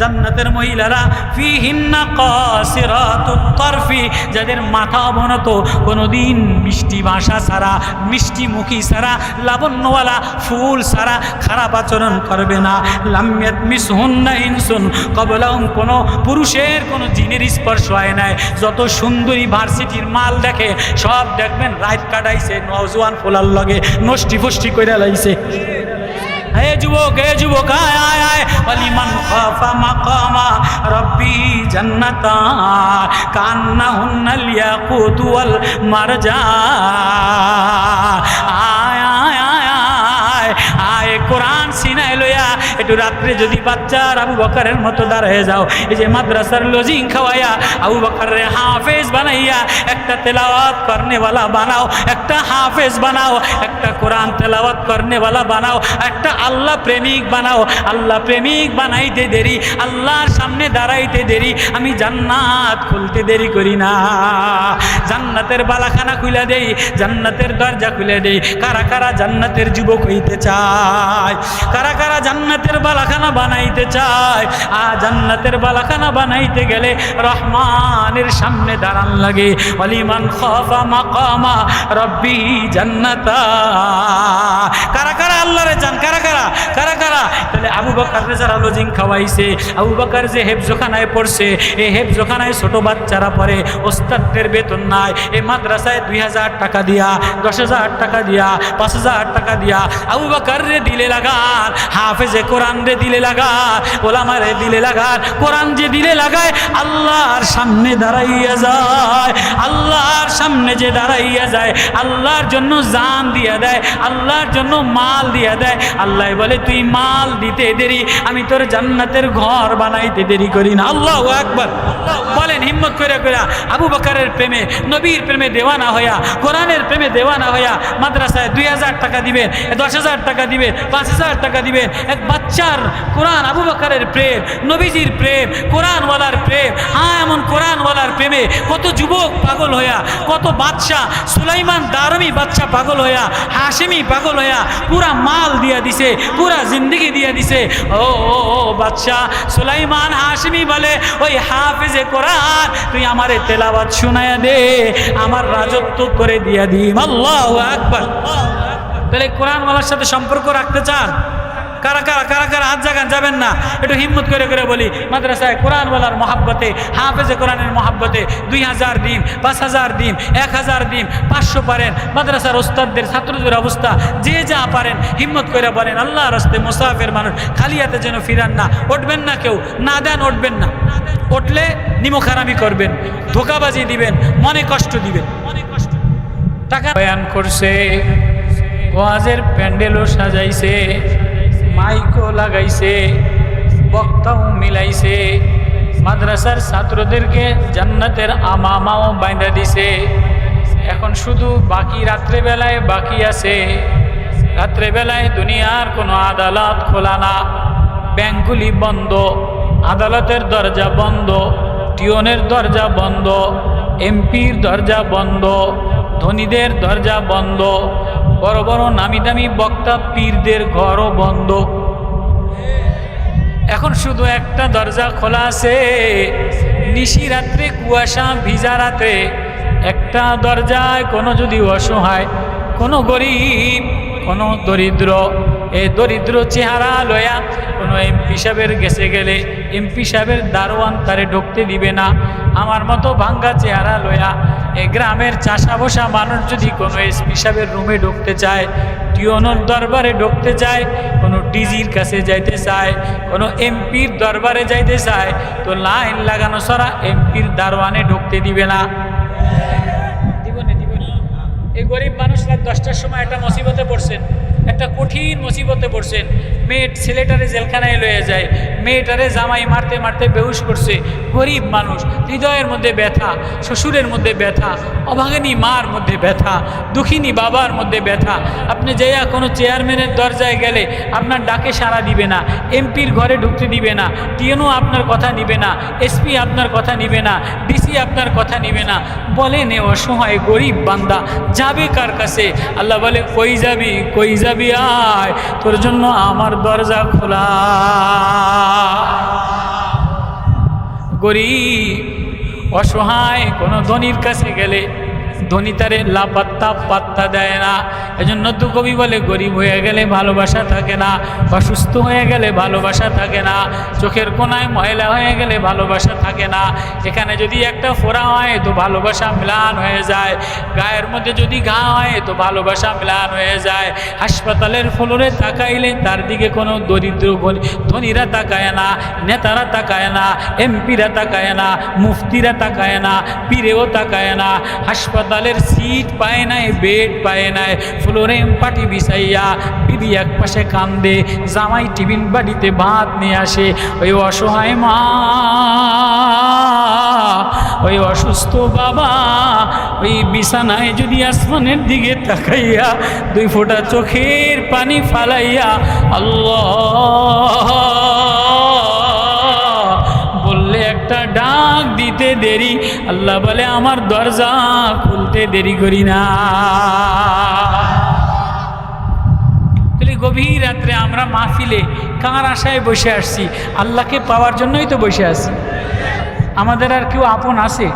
Speaker 1: জান্নাতের মহিলারা ফিহিন্না কাসিরাতুত তারফি, যাদের মাথা অবনত, কোনোদিন মিষ্টি ভাষা ছাড়া, মিষ্টি মুখী ছাড়া, লাবণ্যওয়ালা ফুল ছাড়া খারাপ আচরণ করবে না। লাম ইয়াতমিসহুন্না ইনসুন ক্বাবলাহুম, কোনো পুরুষের কোনো জিনের স্পর্শ হয় নাই। যত সুন্দরী ভার্সিটির মাল দেখে সব দেখবেন রাত কাটাইছে নওজোয়ান ফোলার লগে, নষ্টি ফষ্টি কইরা লাইছে। হে যুবক, হে যুবক, আয় আয় আয়, ওয়ালিমান খাফা মাকামা রাব্বি জান্নাতা কান্নাহুন্নাল ইয়াকুত ওয়াল মারজান। আয় আয় আয় আয় আয়, কোরআন সিনায় লইয়া একটু রাত্রে যদি বাচ্চার আবু বকরের মতো দাঁড়ায় যাও, এই যে মাদ্রাসার লজিং খাওয়াইয়া আবু বকরের হাফেজ বানাইয়া, একটা তেলাওয়াত করনেওয়ালা বানাও, একটা হাফেজ বানাও, একটা কোরআন তেলাওয়াত করনেওয়ালা বানাও, একটা আল্লাহ প্রেমিক বানাও। আল্লাহ প্রেমিক বানাইতে দেরি, আল্লাহর সামনে দাঁড়াইতে দেরি, আমি জান্নাত খুলতে দেরি করি না। জান্নাতের বালাখানা খুলে দেই, জান্নাতের দরজা খুলে দেই। কারা কারা জান্নাতের যুবক হইতে চায়? কারা কারা জান্নাতের বালাখানা বানাইতে চায়, জান্নাতের বালাখানা বানাইতে গেলে রহমানের সামনে দাঁড়ান লাগে। ওয়ালিমান খাফা মাকামা রব্বি জান্নাতা। কারা কারা আল্লাহরে জান, কারা কারা কারা কারা? তাহলে আবু বকর যারা লজিং খাওয়াইছে, আবু বকর যে হেফজখানায় পড়ছে, এই হেফজখানায় ছোট বাচ্চারা পড়ে, ওস্তাদদের বেতন নাই, এই মাদ্রাসায় 2000 টাকা দিয়া, 10,000 টাকা দিয়া, 5,000 টাকা দিয়া আবু বকর রে দিলে লাগান, হাফেজে কোরআন রে দিলে লাগান, ওলামা রে দিলে লাগান। কোরআন যে দিলে লাগায় আল্লাহর সামনে দাঁড়াইয়া যায়, আল্লাহর সামনে যে দাঁড়াইয়া যায় আল্লাহর জন্য জান দিয়া দেয়, আল্লাহর জন্য মাল দিয়া দেয়। আল্লাহ বলে তুই মাল দিতে দেরি, আমি তোর জান্নাতের ঘর বানাইতে দেরি করি না। আল্লাহু আকবার বলেন হিম্মত করে করে। আবু বকরের প্রেমে, নবীর প্রেমে দেওয়ানা হইয়া, কোরআনের প্রেমে দেওয়ানা হইয়া মাদ্রাসায় 2000 টাকা দিবেন, 10,000 টাকা দিবেন, 5,000 টাকা দিবেন। এক বাচ্চার কোরআন, আবু বকরের প্রেম, নবীজির প্রেম, কোরআনওয়ালার প্রেম। হ্যাঁ, এমন কোরআনওয়ালার প্রেমে কত যুবক পাগল হইয়া, কত বাদশাহ, সুলাইমান দারমি বাচ্চা পাগল হইয়া, হাশেমি পাগল হইয়া পুরা মাল দিয়া দিছে, পুরা জিন্দগি দিয়া দিছে। ও ও ও বাদশাহ সুলাইমান হাশেমি বলে, ওই হাফেজে কোরআন তুই আমারে তেলাওয়াত শোনায়া দে, আমার রাজত্ব করে দিয়া দিম। আল্লাহু আকবার। তাহলে কোরআনওয়ালার সাথে সম্পর্ক রাখতে চান? কারা কারা কারা কারা হাত জাগান, যাবেন না? একটু হিম্মত করে করে বলি, মাদ্রাসায় কোরআনওয়ালার মহাব্বতে, হাফেজে কোরআনের মহাব্বতে 2000 দিন, 5000 দিন, 1000 দিন, 500 পারেন। মাদ্রাসার ওস্তাদদের, ছাত্রদের অবস্থা যে যা পারেন হিম্মত করে বলেন, আল্লাহ রাস্তে মুসাফির মানুষ খালি হাতে যেন ফিরান না। উঠবেন না, কেউ না দেন উঠবেন না, উঠলে নিমখারামি করবেন, ধোকাবাজি দিবেন, মনে কষ্ট দিবেন। টাকা বয়ান করছে, ওয়াজের প্যান্ডেলও সাজাইছে, মাইকও লাগাইছে, বক্তাও মিলাইছে, মাদ্রাসার ছাত্রদেরকে জান্নাতের আমামাও বাইন্ধা দিছে। এখন শুধু বাকি রাত্রেবেলায় বাকি আছে, রাত্রেবেলায় দুনিয়ার কোনো আদালত খোলা না, ব্যাংকগুলি বন্ধ, আদালতের দরজা বন্ধ, টিওনের দরজা বন্ধ, এমপির দরজা বন্ধ, ধনীদের দরজা বন্ধ, বড় বড় নামি দামি বক্তা পীরদের ঘরও বন্ধ। এখন শুধু একটা দরজা খোলা আছে, নিশি রাত্রে, কুয়াশা ভিজা রাতে একটা দরজায় কোনো যদি অসহায়, কোনো গরিব, কোনো দরিদ্র, এই দরিদ্র চেহারা লয়া কোনো এমপি সাহেবের গেছে গেলে এমপি সাহেবের দারোয়ান তারে ঢুকতে দিবে না। আমার মতো ভাঙ্গা চেহারা লয়া এই গ্রামের চাষা বসা মানুষ যদি কোনো এসপি সাহেবের রুমে ঢুকতে চায়, টিওনোর দরবারে ঢুকতে চায়, কোনো ডিজির কাছে যাইতে চায়, কোনো এমপির দরবারে যাইতে চায়, তো লাইন লাগানো ছাড়া এমপির দারোয়ানে ঢুকতে দিবে না। এই গরিব মানুষরা 10টার সময় একটা মুসিবতে পড়ছেন, একটা কঠিন মুসিবতে পড়ছেন। মেয়ে ছেলেটারে জেলখানায় লয়ে যায়, মেয়েটারে জামাই মারতে মারতে বেহুশ করছে। গরিব মানুষ, হৃদয়ের মধ্যে ব্যথা, শ্বশুরের মধ্যে ব্যথা, অভাগিনী মার মধ্যে ব্যথা, দুঃখিনী বাবার মধ্যে ব্যথা। আপনি যাইয়া কোনো চেয়ারম্যানের দরজায় গেলে আপনার ডাকে সাড়া দিবে না, এমপির ঘরে ঢুকতে দিবে না, টিএনও আপনার কথা নিবে না, এসপি আপনার কথা নিবে না, ডিসি আপনার কথা নিবে না। বলেন এ অসহায় গরিব বান্দা যাবে কার কাছে? আল্লাহ বলে, কই যাবি, কই যাবি, আয়, তোর জন্য আমার দরজা খোলা। গরিব অসহায় কোনো ধনীর কাছে গেলে ধনী তারে লাপাত্তা পাত্তা দেয় না। এজন্য তো কবি বলে, গরিব হয়ে গেলে ভালোবাসা থাকে না, অসুস্থ হয়ে গেলে ভালোবাসা থাকে না, চোখের কোনায় ময়লা হয়ে গেলে ভালোবাসা থাকে না। এখানে যদি একটা ফোড়া হয় তো ভালোবাসা ম্লান হয়ে যায়, গায়ের মধ্যে যদি ঘা হয় তো ভালোবাসা ম্লান হয়ে যায়। হাসপাতালের ফ্লোরে তাকাইলে তার দিকে কোনো দরিদ্র ধনীরা তাকায় না, নেতারা তাকায় না, এমপিরা তাকায় না, মুফতিরা তাকায় না, পীরেও তাকায় না। হাসপাতালের সিট পায় নাই, বেড পায় নাই, ফ্লোরে পাটি বিছাইয়া বিবি এক পাশে কান্দে, জামাই টিফিন বাড়িতে ভাত নিয়ে আসে। ওই অসহায় মা, ওই অসুস্থ বাবা ওই বিছানায় যদি আসমানের দিকে তাকাইয়া 2 ফোঁটা চোখের পানি ফালাইয়া আল্লাহ বললে একটা ডাক দিতে দেরি, আল্লাহ বলে আমার দরজা খুলতে দেরি করি না। তাহলে গভীর রাত্রে আমরা মাহফিলে কার আশায় বসে আসছি? আল্লাহকে পাওয়ার জন্যই তো বসে আছি। আমাদের আর কেউ আপন আছে?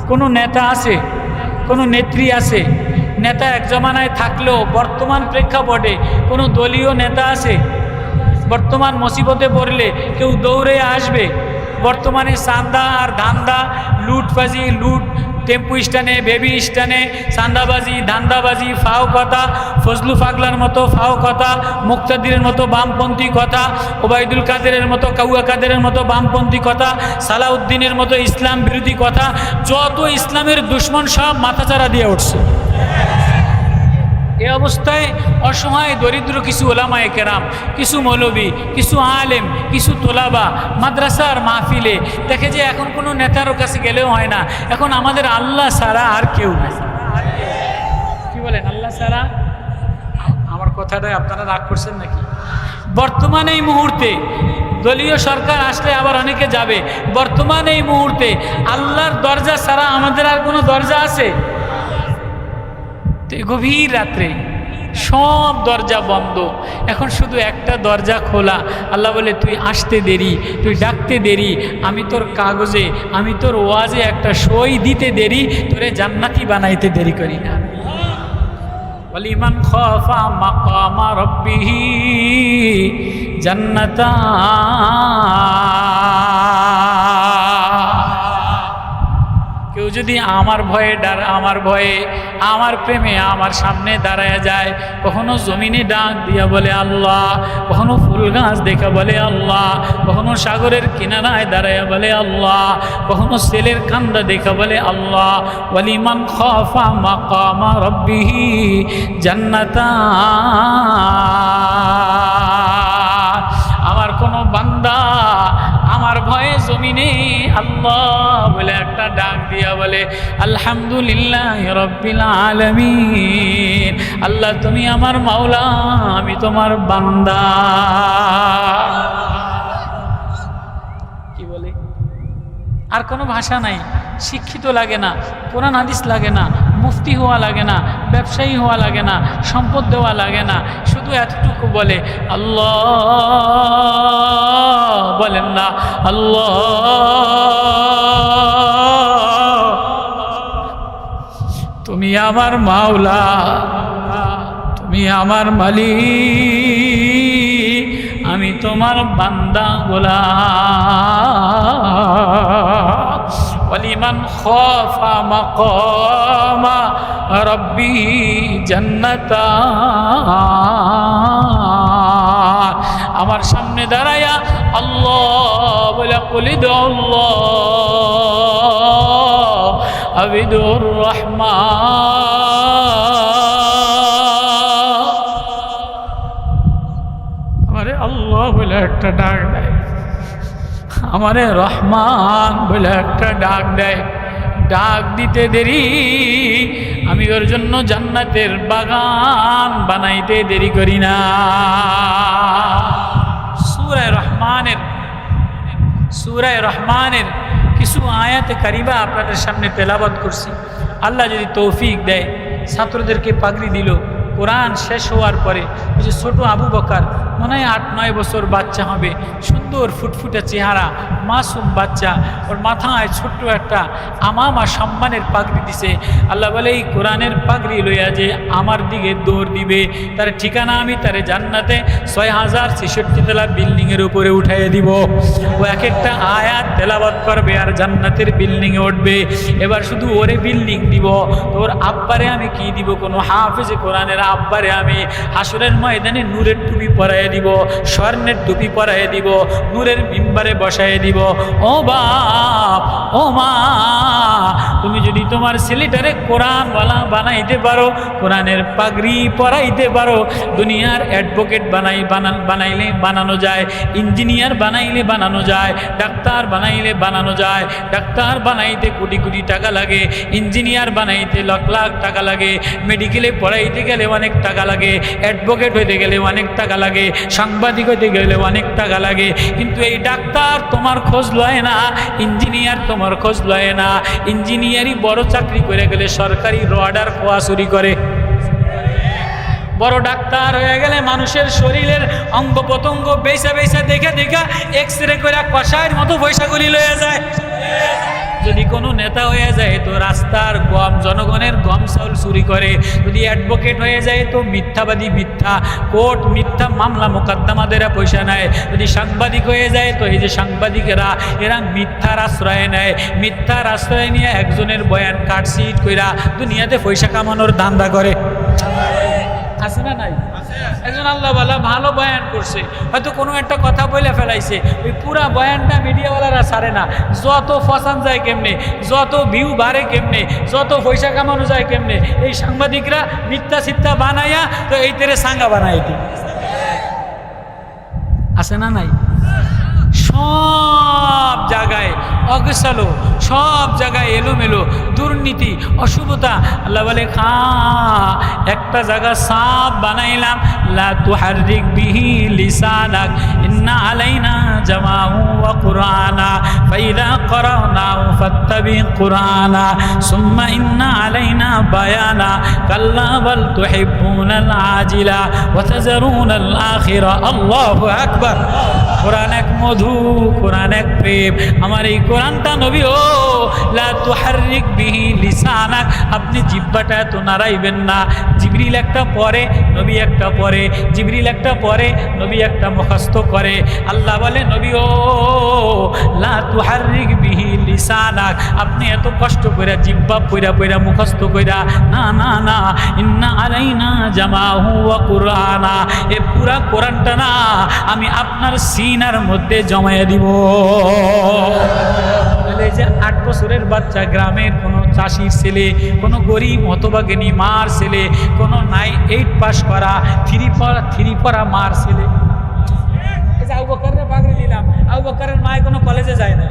Speaker 1: কোনো নেতা আছে? কোনো নেত্রী আছে? নেতা এক জমানায় থাকলেও বর্তমান প্রেক্ষাপটে কোনো দলীয় নেতা আছে? বর্তমান মুসিবতে পড়লে কেউ দৌড়ে আসবে? বর্তমানে চান্দা আর ধান্দা, লুটবাজি, লুট, টেম্পু স্ট্যান্ডে, বেবি স্ট্যান্ডে চান্দাবাজি, ধান্দাবাজি, ফাও কথা, ফজলু পাগলার মতো ফাও কথা, মুক্তাদিরের মতো বামপন্থী কথা, ওবায়দুল কাদেরের মতো, কাউয়া কাদেরের মতো বামপন্থী কথা, সালাউদ্দিনের মতো ইসলাম বিরোধী কথা, যত ইসলামের দুশ্মন সব মাথাচাড়া দিয়ে উঠছে। এই অবস্থায় অসহায় দরিদ্র কিছু ওলামায়ে কেরাম, কিছু মৌলবী, কিছু আলেম, কিছু তোলাবা মাদ্রাসার মাহফিলে দেখে যে এখন কোনো নেতারও কাছে গেলেও হয় না, এখন আমাদের আল্লাহ ছাড়া আর কেউ নেই। কি বলেন? আল্লাহ ছাড়া? আমার কথাটাই আপনারা রাগ করছেন নাকি? বর্তমানে এই মুহূর্তে দলীয় সরকার আসলে আবার অনেকে যাবে, বর্তমানে এই মুহূর্তে আল্লাহর দরজা ছাড়া আমাদের আর কোনো দরজা আছে? গভীর রাত্রে সব দরজা বন্ধ, এখন শুধু একটা দরজা খোলা। আল্লাহ বলে, তুই আসতে দেরি, তুই ডাকতে দেরি, আমি তোর কাগজে, আমি তোর ওয়াজে একটা সই দিতে দেরি, তোরে জান্নাতি বানাইতে দেরি করি না। ওয়ালিমান খাফা মাকামা রাব্বিহি জান্নাতান। কেউ যদি আমার ভয়ে আমার প্রেমে আমার সামনে দাঁড়ায় যায়, কখনো জমিনে ডাক দিয়া বলে আল্লাহ, কখনো ফুল গাছ দেখা বলে আল্লাহ, কখনো সাগরের কিনারায় দাঁড়ায় বলে আল্লাহ, কখনো ছেলের কান্দা দেখা বলে আল্লাহ। ওয়ালিমান খাফা মাকামা রাব্বিহি জান্নাতান। আমার কোনো বান্দা আমার ভয়ে জমিনে আল্লাহ বলে একটা ডাক দিয়া বলে, আলহামদুলিল্লাহ রাব্বিল আলামিন, আল্লাহ তুমি আমার মাওলা, আমি তোমার বান্দা। কি বলে? আর কোনো ভাষা নাই, শিক্ষিত লাগে না, কোরআন হাদিস লাগে না, মুফতি হওয়া লাগে না, ব্যবসায়ী হওয়া লাগে না, সম্পদ দেওয়া লাগে না, শুধু এতটুকু বলে আল্লাহ। বলেন না আল্লাহ। তুমি আমার মাওলা, তুমি আমার মালিক, আমি তোমার বান্দা গোলাম। ওয়ালিমান খাফা মাকামা রাব্বিহি জান্নাতান। আমার সামনে দাঁড়ায়া আল্লাহ বলে, কুল আল্লাহ আবিদুর রহমান। আমারে আল্লাহ বলে একটা ডাক দেয়, আমারে রহমান বলে একটা ডাক দেয়। ডাক দিতে দেরি, আমি ওর জন্য জান্নাতের বাগান বানাইতে দেরি করি না। সূরা রহমানের কিছু আয়াতে কারিমা আপনাদের সামনে তেলাওয়াত করছি। আল্লাহ যদি তৌফিক দেয়, ছাত্রদেরকে পাগড়ি দিল, কোরআন শেষ হওয়ার পরে ওই যে ছোটো আবু বকর, মনে হয় 8-9 বছর বাচ্চা হবে, সুন্দর ফুটফুটে চেহারা, মাসুম বাচ্চা, ওর মাথায় ছোট্ট একটা আমামা সম্মানের পাগড়ি দিছে। আল্লাহ বলে, এই কোরআনের পাগড়ি লইয়া যে আমার দিকে দৌড় দিবে, তার ঠিকানা আমি তারে জান্নাতে 6066 তলা বিল্ডিংয়ের উপরে উঠাইয়ে দিব। ও এক একটা আয়াত তেলাওয়াত করবে আর জান্নাতের বিল্ডিংয়ে উঠবে। এবার শুধু ওরে বিল্ডিং দিব, তোর আব্বারে আমি কি দিব? কোনো হাফেজে কোরআনের আব্বারে আমি হাসরের ময়দানে নূরের টুপি পরাইয়ে দিব, স্বর্ণের টুপি পরাইয়ে দিব, নূরের মিম্বারে বসাইয়ে দিব। ও বাপ, ও মা, তুমি যদি তোমার ছেলেটারে কোরআনওয়ালা বানাইতে পারো, কোরআনের পাগড়ি পরাইতে পারো, দুনিয়ার অ্যাডভোকেট বানাইলে বানানো যায়, ইঞ্জিনিয়ার বানাইলে বানানো যায়, ডাক্তার বানাইলে বানানো যায়। ডাক্তার বানাইতে কোটি কোটি টাকা লাগে, ইঞ্জিনিয়ার বানাইতে লাখ লাখ টাকা লাগে, মেডিকেলে পড়াইতে গেলে অনেক টাকা লাগে, অ্যাডভোকেট হইতে গেলে অনেক টাকা লাগে, সাংবাদিক হইতে গেলে অনেক টাকা লাগে। কিন্তু এই ডাক্তার তোমার খোঁজ লয় না, ইঞ্জিনিয়ার তোমার খোঁজ লয় না। ইঞ্জিনিয়ারই বড় চাকরি করে গেলে সরকারি অর্ডার খোয়া চুরি করে, বড় ডাক্তার হয়ে গেলে মানুষের শরীরের অঙ্গ প্রত্যঙ্গ বেসা বেসা দেখা দেখা এক্সরে করে কষায়ের মতো পয়সাগুলি লয়ে যায়। যদি কোনো নেতা হয়ে যায় তো রাস্তার গম, জনগণের গম চাউল চুরি করে। যদি অ্যাডভোকেট হয়ে যায় তো মিথ্যাবাদী, মিথ্যা কোর্ট, মিথ্যা মামলা মোকদ্দমা দেরা পয়সা নেয়। যদি সাংবাদিক হয়ে যায় তো এই যে সাংবাদিকেরা এরা মিথ্যার আশ্রয় নেয়। মিথ্যার আশ্রয় নিয়ে একজনের বয়ান কাটছিট কইরা দুনিয়াতে পয়সা কামানোর ধান্দা করে। আছে না নাই? একজন আল্লাহওয়ালা ভালো বয়ান করছে, হয়তো কোনো একটা কথা বলে ফেলাইছে, ওই পুরা বয়ানটা মিডিয়াওয়ালারা ছাড়ে না। যত ফসান যায় কেমনে, যত ভিউ বাড়ে কেমনে, যত পয়সা কামানো যায় কেমনে, এই সাংবাদিকরা মিথ্যা সিদ্ধা বানাইয়া তো এই তেরে সাঙ্গা বানাই দি। আছে না নাই? সব জায়গায় অগোছালো, সব জায়গায় এলোমেলো, দুর্নীতি, অশুভতা। আল্লাহ বলে খা একটা জায়গা সাফ বানাইলাম, লা তুহাররিক বিহি লিসানাক ইন্না আলাইনা জামাহু ওয়া কুরআনা ফাইদা করানাহু ফাত্তাবি কুরআনা সুম্মা ইন্না আলাইনা বায়ানা কাল্লা বাল তুহিব্বুনাল আজিলা ওয়া তাযারুনাল আখিরা। আল্লাহু আকবার। কোরআন এক মধু, কোরআন এক প্রেম। আমার এই কোরআনটা নবী ও লা তুহাররিক বিহি লিসানাক, আপনি জিহ্বাটা এত নাড়াইবেন না। জিবরিল একটা পরে, নবী একটা পরে, জিবরিল একটা পরে, নবী একটা মুখস্থ করে। আল্লাহ বলে নবী ও লা তুহাররিক বিহি লিসানাক, আপনি এত কষ্ট করে জিহ্বা পইরা পইরা মুখস্থ কইরা না না না, ইন্না আলাইনা জামাহু ওয়া কুরআনা, এ পুরা কোরআনটা না আমি আপনার সিনার মধ্যে জমায়ে দিব। এই যে 8 বছরের বাচ্চা, গ্রামের কোনো চাষির ছেলে, কোনো গরিব হতভাগিনী মার ছেলে, কোনো 8 পাস করা, 3 পড়া মার ছেলে। এই যে আবু বকরের পাগড়ি দিলাম, আবু বকরের মায় কোনো কলেজে যায় না।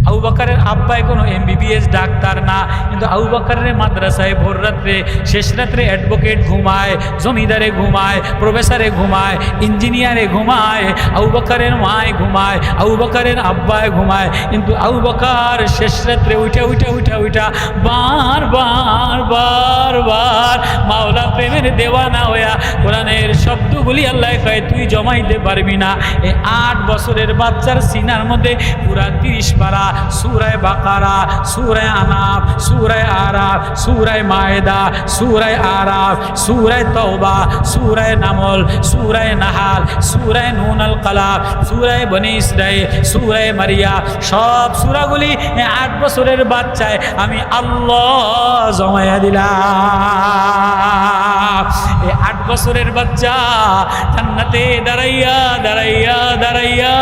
Speaker 1: আবু বকরের আব্বাই কোনো MBBS ডাক্তার না, কিন্তু আবু বকরের মাদ্রাসায় ভোর রাত্রে, শেষ রাত্রে অ্যাডভোকেট ঘুমায়, জমিদারে ঘুমায়, প্রফেসরে ঘুমায়, ইঞ্জিনিয়ারে ঘুমায়, আবু বকরের মায় ঘুমায়, আবু বকরের আব্বায় ঘুমায়, কিন্তু আবু বকর শেষ রাত্রে উঠা উঠা উঠা উঠা বার বার বার বার মাওলা প্রেমের দেওয়ানা হইয়া কোরআনের শব্দগুলি আল্লাহ কয় তুই জমাইতে পারবি না। এই 8 বছরের বাচ্চার সিনার মধ্যে পুরা 30 পারা সূরায়ে বাকারা, সূরায়ে আনাম, সূরায়ে আরাফ, সূরায়ে মায়েদা, সূরায়ে আরাফ, সূরায়ে তওবা, সূরায়ে নামল, সূরায়ে নাহাল, সূরায়ে নুন আল কালাম, সূরায়ে বনি ইসরাঈল, সূরায়ে মারিয়াম, সব সূরাগুলি 8 বছরের বাচ্চায় আমি আল্লাহ জমায়া দিলাম। এই 8 বছরের বাচ্চা জান্নাতে দাঁড়াইয়া দাঁড়াইয়া দাঁড়াইয়া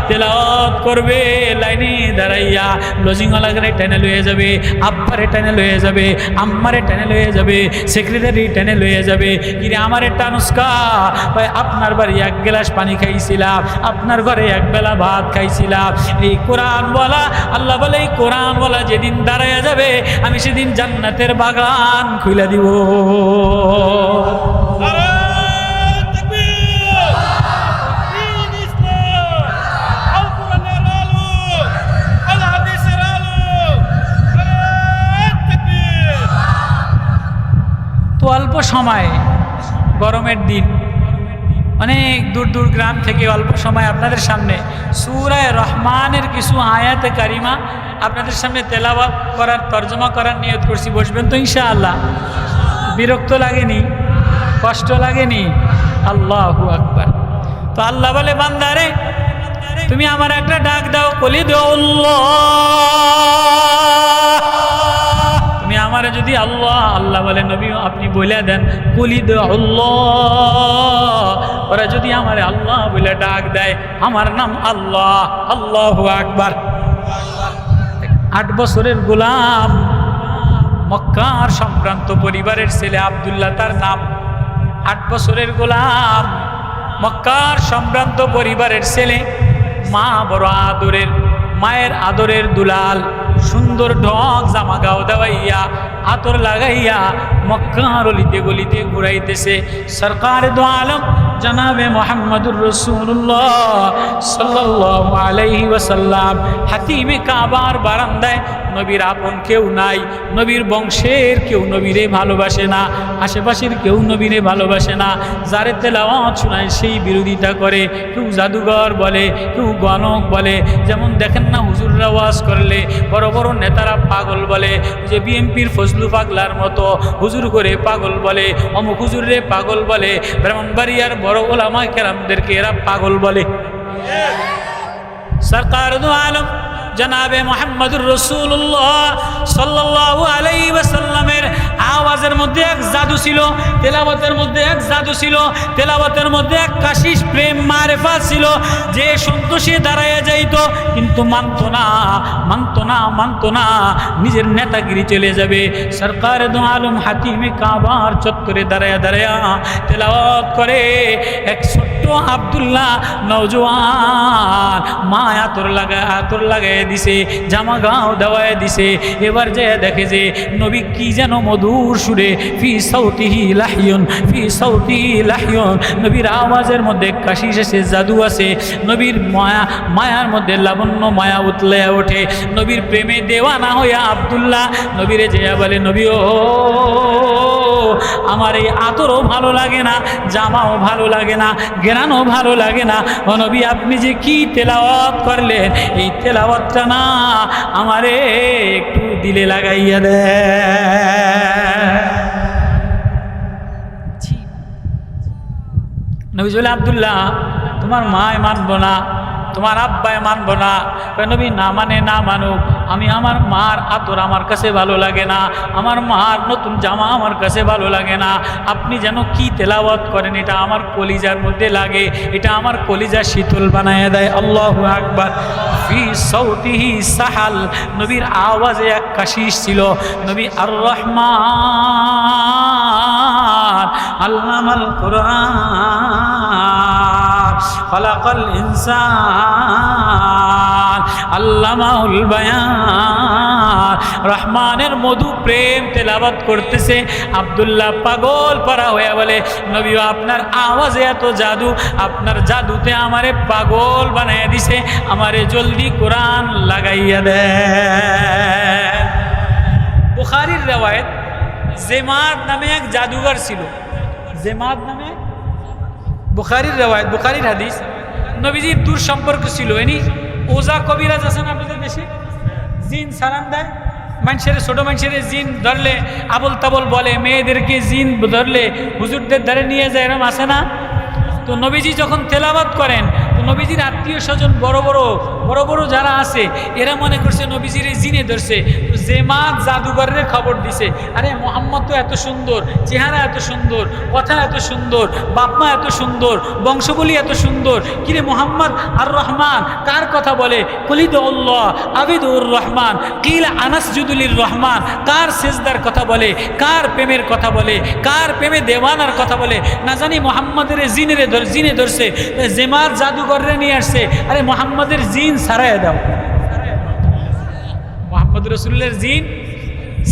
Speaker 1: তেলাওয়াত করবে, লাইনে দাঁড়াইয়া লজিংওয়ালাকে টেনে লয়ে যাবে, আব্বারে টেনে লয়ে যাবে, আম্মারে টেনে লয়ে যাবে, সেক্রেটারি টেনে লয়ে যাবে। কিরে আমারে টানুস্কা ভাই, আপনার বাড়ি 1 গ্লাস পানি খাইছিলাম, আপনার ঘরে 1 বেলা ভাত খাইছিলাম। এই কোরআনওয়ালা, আল্লাহ বলে এই কোরআনওয়ালা যেদিন দাঁড়াইয়া যাবে আমি সেদিন জান্নাতের বাগান খুলে দিব। অল্প সময়, গরমের দিন, অনেক দূর দূর গ্রাম থেকে অল্প সময় আপনাদের সামনে সূরা রহমানের কিছু আয়াতে কারিমা আপনাদের সামনে তেলাওয়াত করার, তর্জমা করার নিয়ত করছি। বসবেন তো ইনশাআল্লাহ? বিরক্ত লাগেনি? কষ্ট লাগেনি? আল্লাহু আকবার। তো আল্লাহ বলে বান্দারে তুমি আমার একটা ডাক দাও, কলি দাও আল্লাহ। তুমি আমারে যদি আল্লাহ আল্লাহ বলে নবী আপনি বলে দেন কলি দাও আল্লাহ, ওরা যদি আমারে আল্লাহ বলে ডাক দেয়, আমার নাম আল্লাহ। আল্লাহু আকবার। 8 বছরের গোলাম, মক্কার সম্ভ্রান্ত পরিবারের ছেলে আব্দুল্লাহ তার নাম। 8 বছরের গোলাম, মক্কার সম্ভ্রান্ত পরিবারের ছেলে, মা বড় আদরের, মায়ের আদরের দুলাল, সুন্দর ঢক জামা গাও দেওয়াইয়া, আতর লাগাইয়া মক্কার অলিতে গলিতে ঘুরাইতেছে। সরকার দো আলম জনাবে মোহাম্মদুর রাসূলুল্লাহ সাল্লাল্লাহু আলাইহি ওয়াসাল্লাম হাতিমে কাবার বারান্দায় নবীর আপন কেউ নাই, নবীর বংশের কেউ নবীরে ভালোবাসে না, আশেপাশের কেউ নবীরে ভালোবাসে না। যারে তেলাওয়াত শোনায় সেই বিরোধিতা করে, কেউ জাদুঘর বলে, কেউ গণক বলে। যেমন দেখেন না হুজুররা ওয়াজ করলে বড় বড় নেতারা পাগল বলে, যে বিএমপির ফজলু পাগলার মতো হুজুর করে পাগল বলে, অমুক হুজুরে পাগল বলে, ব্রাহ্মণবাড়িয়ার বড় ওলামা কেরামদেরকে এরা পাগল বলে। সরকার দু আলম জনাবে মুহাম্মদুর রাসূলুল্লাহ সাল্লাল্লাহু আলাইহি ওয়াসাল্লামের আওয়াজের মধ্যে এক জাদু ছিল, তেলাওয়াতের মধ্যে এক জাদু ছিল, তেলাওয়াতের মধ্যে এক কাশিস প্রেম মারেফাত ছিল, যে সন্তোষে দাঁড়ায় যাইত, কিন্তু মানতো না, নিজের নেতাগিরি চলে যাবে। সরকার দু আলম হাতিমে কাবার চত্বরে দাঁড়ায়া তেলাওয়াত করে। এক ছোট্ট আব্দুল্লাহ নওজোয়ান মা আতর লাগায় দিছে, জামা গাও দেওয়ায় দিছে। এবার যে দেখে যে নবী কি যেন মধুর সুরে ফি সাউতিহি লাহিয়ুন, নবীর আওয়াজের মধ্যে কাশিস আছে, জাদু আছে, নবীর মায়ার মধ্যে লাবণ্য মায়া উতলে ওঠে। নবীর প্রেমে দেওয়ানা হইয়া আব্দুল্লাহ নবীরে যে বলে, নবী ও আমার এই আতরও ভালো লাগে না, জামাও ভালো লাগে না, গেরানও ভালো লাগে না। ও নবী আপনি যে কি তেলাওয়াত করলেন, এই তেলাওয়াতটা না আমারে একটু দিলে লাগাইয়া দে। নবী বলে, আব্দুল্লাহ তোমার মায় মানব না, তোমার আব্বায় মানব না। নবী না মানে না মানুক, আমি আমার মার আতর আমার কাছে ভালো লাগে না, আমার মার নতুন জামা আমার কাছে ভালো লাগে না। আপনি যেন কি তেলাওয়াত করেন, এটা আমার কলিজার মধ্যে লাগে, এটা আমার কলিজা শীতল বানায় দেয়। আল্লাহু আকবার। ফি সাউতিহি সাহাল, নবীর আওয়াজে এক কাশিস ছিল। নবী আর রহমান আল্লামাল কুরআন খালাকাল ইনসান আল্লামাহুল বায়ান। রহমানের মধু প্রেম তেলাওয়াত করতেছে। আব্দুল্লাহ পাগল পারা হয়ে বলে, নবী আপনার আওয়াজে এত জাদু, আপনার জাদুতে আমারে পাগল বানাইয়া দিছে, আমারে জলদি কোরআন লাগাইয়া দেয়। বুখারীর রিওয়ায়াত, জেমাদ নামে এক জাদুঘর ছিল। জেমাদ নামে বুখারীর রিওয়ায়াত, বুখারীর হাদিস। নবীজির দূর সম্পর্ক ছিল। এনি ওজা কবিরাজ আছেন আপনাদের দেশে, জিন সালাম দেয় মানুষের, ছোট মানুষের জিন ধরলে আবল তাবল বলে, মেয়েদেরকে জিন ধরলে হুজুরদের ধারে নিয়ে যায়, এরকম আছে না? তো নবীজি যখন তেলাওয়াত করেন, তো নবীজির আত্মীয় স্বজন বড় বড় যারা আছে, এরা মনে করছে নবীজির জিনে ধরছে। জেমাত জাদুঘরের খবর দিছে, আরে মোহাম্মদ তো এত সুন্দর, চেহারা এত সুন্দর, কথা এত সুন্দর, বাপমা এত সুন্দর, বংশবলী এত সুন্দর, কিরে মোহাম্মদ আর রহমান কার কথা বলে? কলিদুল্লাহ আবিদুর রহমান কিলা আনাসজুদুলির রহমান, কার সেজদার কথা বলে, কার প্রেমের কথা বলে, কার প্রেমে দেওয়ানার কথা বলে। না জানি মোহাম্মদের জিনে ধরছে, জেমাত জাদুঘরে নিয়ে আসছে। আরে মোহাম্মদের জিন সারায় দাও, মোহাম্মদ রসুলের জিন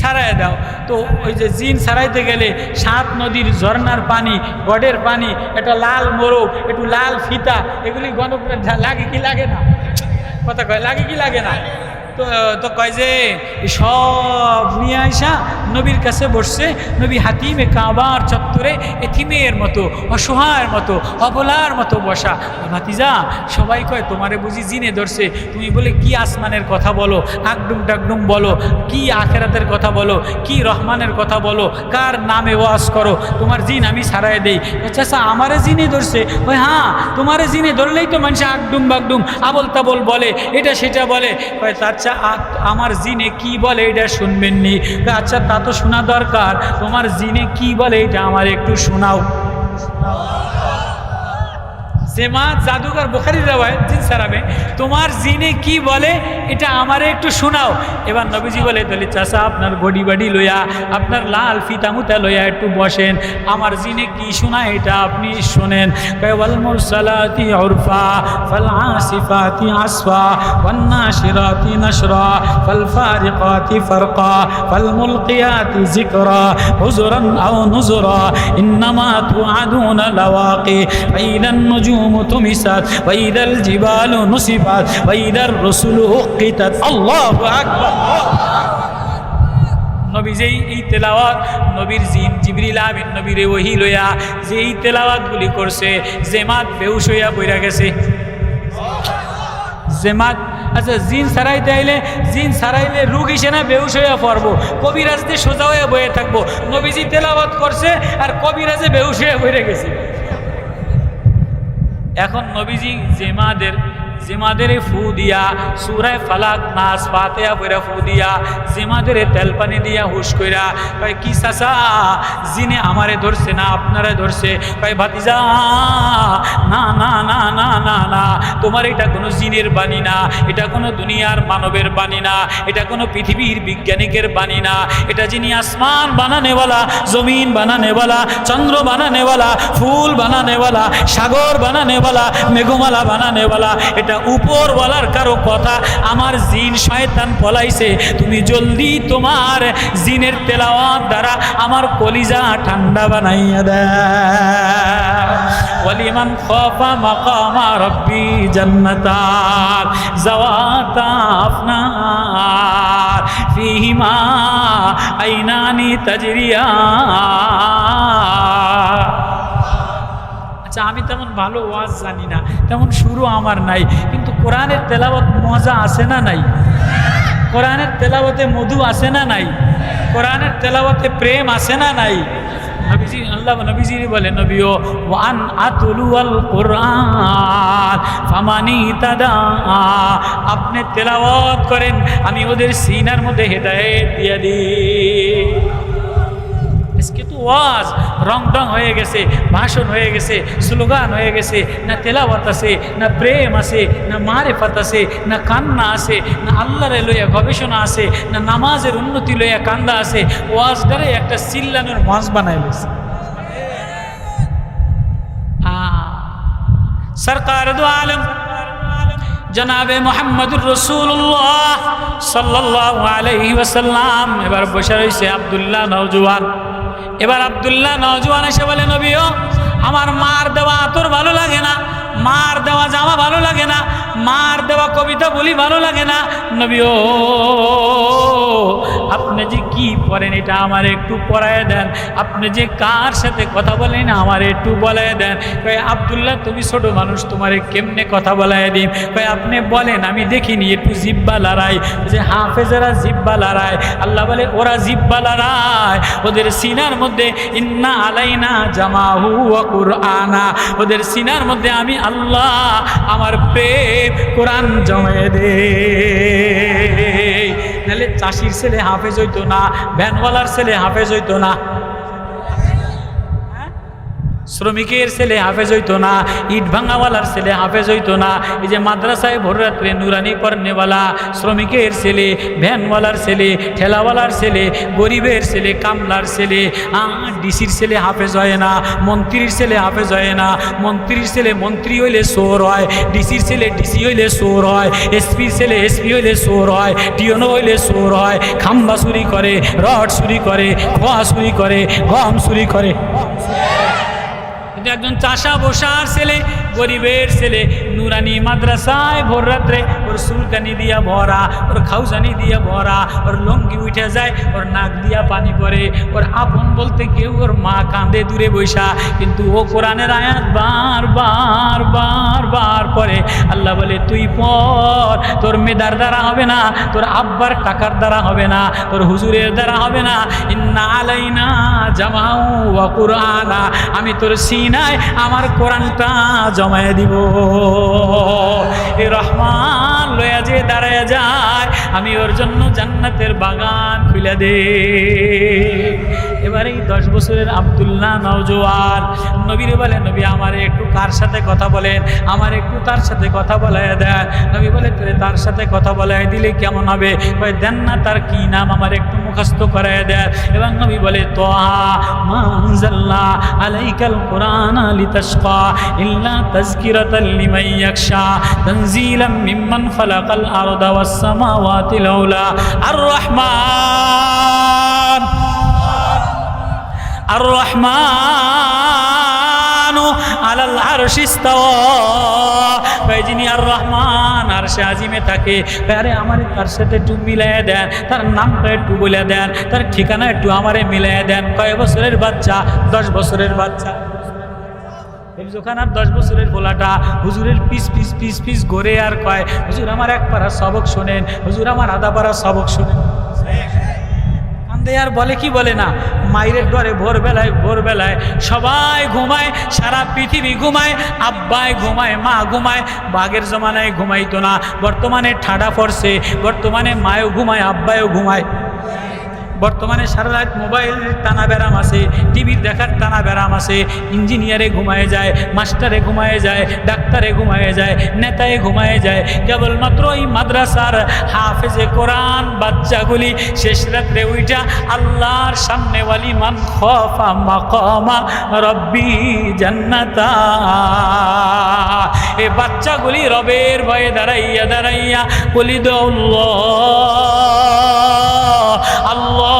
Speaker 1: সারায় দাও। তো ওই যে জিন সারাইতে গেলে 7 নদীর ঝর্ণার পানি, গডের পানি, একটা লাল মোরগ, একটু লাল ফিতা, এগুলি গণক লাগে কি লাগে না? কথা কয় লাগে কি লাগে না? তো কয় যে সব নিয়ে আইসা নবীর কাছে বসছে। নবী হাতিমে কাবার চত্বরে এতিমের মতো, অসহায়ের মতো, অবলার মতো বসা। ভাতিজা সবাই কয় তোমারে বুঝি জিনে ধরছে, তুমি বলে কি আসমানের কথা বলো, আকডুম টাকডুম বলো, কি আখেরাতের কথা বলো, কি রহমানের কথা বলো, কার নামে ওয়াজ করো, তোমার জিন আমি সারাই দেই। আচ্ছা আমারে জিনে ধরছে? ওই হ্যাঁ, তোমারে জিনে ধরলেই তো মানুষ আকডুম বাকডুম আবল তাবল বলে, এটা সেটা বলে। কয় আচ্ছা আমার জিনে কি বলে এটা শুনবেননি? আচ্ছা তা তো শোনা দরকার, তোমার জিনে কি বলে এটা আমার একটু শোনাও। জেমাত জাদুঘর বুখারীর রিওয়ায়াত, জিন সারাবে, তোমার জিনে কি বলে এটা আমারে একটু শোনাও। এবার নবীজি বলে, তাহলে চাচা আপনার গডি বাড়ি লইয়া, আপনার লাল ফিতামুতা লইয়া একটু বসেন, আমার জিনে কি শোনায় এটা আপনি শোনেন। ওয়াল মুরসালাতি উরফা ফাল আসিফাতি আসফা ওয়ান নাশিরাতি নাশরা ফাল ফারিকাতি ফারকা ফাল মুলকিয়াতি যিকরা হুজরান আও নুজরা ইন্নামা তুআদুনা লাওয়াকি ফাইদান নুজুম তুমিসাত ওয়াইদাল জিবাল জিবালু নুসিফাত ওয়া ইদার রাসূলু উকিতাত। আল্লাহু আকবার। নবী যেই এই তেলাওয়াত, নবীর জিন জিবরিল আমিন নবীর ওহী লইয়া যে এই তেলাওয়াতগুলি করছে, জেমাত বেহুশ হইয়া পড়া গেছে। জেমাত, আচ্ছা জিন সারাইলে রোগ হিসে না বেহুশ হইয়া পড়বো, কবিরাজদের সোজা হয়ে বয়ে থাকবো। নবীজি তেলাওয়াত করছে আর কবিরাজে বেহুশ হইয়া পড়ে গেছে। এখন নবীজি জিমাদের ফু দিয়া সূরা ফালাক নাস ফাতিহা পড়া ফু দিয়া জিমাদের তেল পানি দিয়া হুশ কইরা কয় কি চাচা জিনে আমারে ধরছে না আপনারে ধরছে? কয় ভাতিজা না না না না না না, তোমার এটা কোনো জিনের বাণী না, এটা কোনো দুনিয়ার মানবের বাণী না, এটা কোনো পৃথিবীর বিজ্ঞানিকের বাণী না। এটা যিনি আসমান বানানেওয়ালা, জমিন বানানেওয়ালা, চন্দ্র বানানেওয়ালা, ফুল বানানেওয়ালা, সাগর বানানেওয়ালা, মেঘমালা বানানেওয়ালা, এটা উপরওয়ালার কারো কথা। আমার জিন শয়তান পলাইছে, তুমি জলদি তোমার জিনের তেলাওয়াত দ্বারা আমার কলিজা ঠান্ডা বানাইয়া দাও। ওয়ালিমান খাফা মাকামা রাব্বি জান্নাতান যাওয়াতা আফনার ফিহিমা আইনানি তাজরিয়ান। আচ্ছা, আমি তেমন ভালো ওয়াজ জানি না, তেমন শুরু আমার নাই, কিন্তু কোরআনের তেলাওয়াত মজা আছে না নাই? কোরআনের তেলাওয়াতে মধু আছে না নাই? কোরআনের তেলাওয়াতে প্রেম আছে না নাই? নবীজি আল্লাহ নবীজি বলে নবীও ওয়ান আতুলুল কোরআন ফামানি তাদা, আপনি তেলাওয়াত করেন, আমি ওদের সিনার মধ্যে হেদায়েত দিয়ে দিই। আজকে তো ওয়াজ রং টং হয়ে গেছে, ভাষণ হয়ে গেছে, স্লোগান হয়ে গেছে, না তেলাওয়াত আছে, না প্রেম আছে, না মারেফাত আছে, না কান্না আছে, না আল্লাহরে লইয়া গবেষণা আছে, না নামাজের উন্নতি লইয়া কান্দা আছে। ওয়াজটারে একটা চিল্লানোর মঞ্চ বানাই লেছে। সরকার দু আলম জনাবে মুহাম্মদুর রাসূলুল্লাহ সাল্লাল্লাহু আলাইহি ওয়াসাল্লাম এবার বসে রয়েছে আব্দুল্লাহ নওজোয়ান। এবার আব্দুল্লাহ নওজোয়ান এসে বলে নবীও আমার মার দেওয়া আতর ভালো লাগে না, মার দেওয়া জামা ভালো লাগে না, মার দেওয়া কবিতা বলি ভালো লাগে না। নবীও আপনি যে কি পড়েন এটা আমার একটু পড়ায় দেন, আপনি যে কার সাথে কথা বলেন আমার একটু বলায় দেন। কয় আব্দুল্লাহ তুমি ছোট মানুষ, তোমারে কেমনে কথা বলায় দিম? কয় আপনি বলেন, আমি দেখিনি একটু জিব্বা লড়াই, যে হাফেজেরা জিব্বা লড়ায়। আল্লাহ বলে ওরা জিব্বা লড়ায়, ওদের সিনার মধ্যে ইন্না আলাইনা জামাহু ওয়া কুরআনা, ওদের সিনার মধ্যে আমি আল্লাহ আমার প্রেম কোরআন জমায়ে দে। নাহলে চাষির ছেলে হাফেজ হইতো না, ভ্যানওয়ালার ছেলে হাফেজ হইতো না, শ্রমিকের ছেলে হাফেজ হইতো না, ইট ভাঙাওয়ালার ছেলে হাফেজ হইতো না। এই যে মাদ্রাসায় ভোর রাত্রে নুরানি পড়নেওয়ালা শ্রমিকের ছেলে, ভ্যানওয়ালার ছেলে, ঠেলাওয়ালার ছেলে, গরিবের ছেলে, কামলার ছেলে, ডিসির ছেলে হাফেজ হয় না, মন্ত্রীর ছেলে হাফেজ হয় না। মন্ত্রীর ছেলে মন্ত্রী হইলে চোর হয়, ডিসির ছেলে ডিসি হইলে চোর হয়, এসপির ছেলে এসপি হইলে চোর হয়, টিওনো হইলে চোর হয়। খাম্বা চুরি করে, রড চুরি করে, খোয়া চুরি করে, গম চুরি করে। একজন চাষা বসার ছেলে, গরিবের ছেলে, নুরানি মাদ্রাসায় ভোর রাত্রে ওর চুলকানি দিয়া ভরা, ওর খাউজানি দিয়া ভরা, ওর লঙ্গি উঠে যায়, ওর নাক দিয়া পানি পড়ে, ওর আপন বলতে কেউ, ওর মা কাঁদে দূরে বৈশা, কিন্তু ও কোরআনের আয়াত বার বার বার বার পরে। আল্লাহ বলে তুই পড়, তোর মেধার দ্বারা হবে না, তোর আব্বার টাকার দ্বারা হবে না, তোর হুজুরের দ্বারা হবে না। ইন্না আলাইনা জামাউ ওয়া কুরআনা, আমি তোর সিনায় আমার কোরআনটা জমায়ে দিব। এ রহমান লয়া যে দাঁড়ায় যায়, আমি ওর জন্য জান্নাতের বাগান খুলে দে। এবারে এই 10 বছরের আব্দুল্লাহ নওজোয়ান নবীরে বলে নবী আমার একটু কার সাথে কথা বলেন, আমার একটু তার সাথে কথা বলায় দেন। নবী বলে তার সাথে কথা বলায় দিলে কেমন হবে? কয় দেন না, তার কি নাম আমার একটু মুখস্থ করায় দেন। এবং নবী বলে তোহা মা আনজালনা আলাইকাল কুরআন লিতাশকা ইল্লা তাযকিরাতাল লিমান ইয়াখশা তানজিলাম মিম্মান খালাকাল আরদা ওয়াস সামাওয়াতিল উলা আর রহমান আলাল আরশি ইস্তাওয়া, যিনি আর রহমান আরশে আজিমে থাকে। আরে আমারে তার সাথে একটু মিলাই দেন, তার নামটা একটু বলে দেন, তার ঠিকানা একটু আমারে মিলাই দেন। কয় বছরের বাচ্চা? 10 বছরের বাচ্চা। হেফজখানার 10 বছরের পোলাটা হুজুরের পিস পিস পিস পিস ঘরে আর কয়, হুজুর আমার এক পারা সবক শোনেন, হুজুর আমার আধা পারা সবক শোনেন। কান্দে আর বলে কি বলে না, মায়ের ডরে ভোরবেলায় সবাই ঘুমায়, সারা পৃথিবী ঘুমায়, আব্বাই ঘুমায়, মা ঘুমায়। বাঘের জমানায় ঘুমাইতো না, বর্তমানে ঠাডা পড়ছে, বর্তমানে মায়ও ঘুমায়, আব্বাইও ঘুমায়। বর্তমানে সারা রাত মোবাইলের টানা ব্যারাম আছে, টিভির দেখার টানা ব্যারাম আছে। ইঞ্জিনিয়ারে ঘুমায় যায়, মাস্টারে ঘুমায় যায়, ডাক্তারে ঘুমায় যায়, নেতায় ঘুমায় যায়। কেবলমাত্র ওই মাদ্রাসার হাফেজে কোরআন বাচ্চাগুলি শেষ রাত্রে উইটা আল্লাহর সামনে ওয়ালি মান খাফা মাকামা রব্বি জান্নাতা, এ বাচ্চাগুলি রবের ভয়ে দাঁড়াইয়া বলি আল্লাহ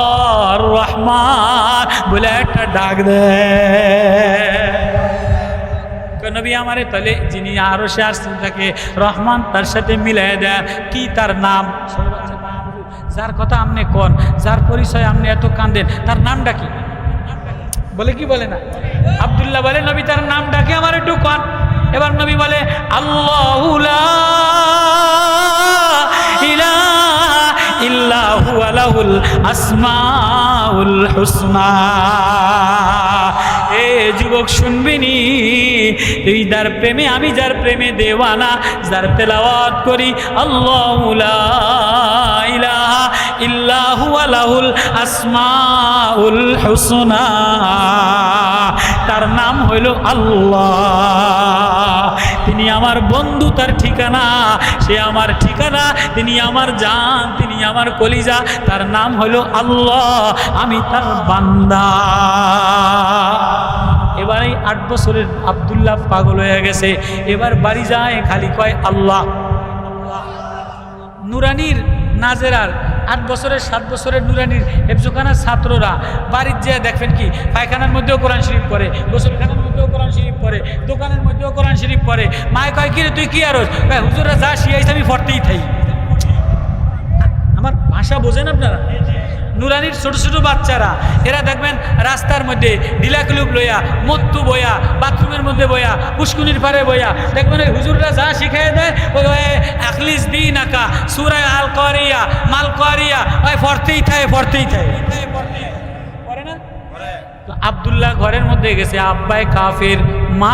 Speaker 1: রহমান বলে একটা ডাক দেয়। নবী আমারে তাহলে যিনি আরো সে আসছেন তাকে রহমান তার সাথে মিলাই দেয়। কি তার নাম? যার কথা আপনি কোন, যার পরিচয় আপনি এত কান্দেন, তার নামটা কি? বলে কি বলে না? আব্দুল্লাহ বলে নবী তার নামটা কি আমার একটু কোন। এবার নবী বলে আল্লাহু লা ইলাহা ইল্লা হুয়া লাহুল আসমাউল হুসনা। এ যুবক শুনবিনি, এই যার প্রেমে আমি যার প্রেমে দেওয়ানা, যার তেলাওয়াত করি আল্লাহু লা ইলাহা ইল্লা হুয়া লাহুল আসমাউল হুসনা, তার নাম হইল আল্লাহ। তিনি আমার বন্ধু, তার ঠিকানা সে আমার ঠিকানা, তিনি আমার জান, তিনি আমার কলিজা, তার নাম হলো আল্লাহ, আমি তার বান্দা। এবার এই 8 বছরের আব্দুল্লাহ পাগল হয়ে গেছে, এবার বাড়ি যায় খালি কয় আল্লাহ। নুরানির নাজেরার 8 বছরের 7 বছরের নুরানির হেফজখানার ছাত্ররা বাড়ির যেয়ে দেখবেন কি পায়খানার মধ্যেও কোরআন শরীফ পড়ে, গোসলখানার মধ্যেও কোরআন শরীফ পড়ে, দোকানের মধ্যেও কোরআন শরীফ পড়ে। মায় কয় কি রে তুই কি আরস? হুজুররা যা শিয়াইছে আমি পড়তেই থাই। আমার ভাষা বোঝেন আপনারা? নুরানির ছোট ছোট বাচ্চারা এরা দেখবেন রাস্তার মধ্যে ঢিলাকুলুপ লইয়া, মত্তু বয়া, বাথরুমের মধ্যে বয়া, পুষ্কুনির পারে বয়া, দেখবেন ওই হুজুররা যা শিখাই দেয় ওই আখলিস দিন আঁকা সুরায় আল করিয়া মাল করিয়া ওই পড়তেই থাকে পড়ে না। আব্দুল্লাহ ঘরের মধ্যে গেছে, আব্বাই কাফের, মা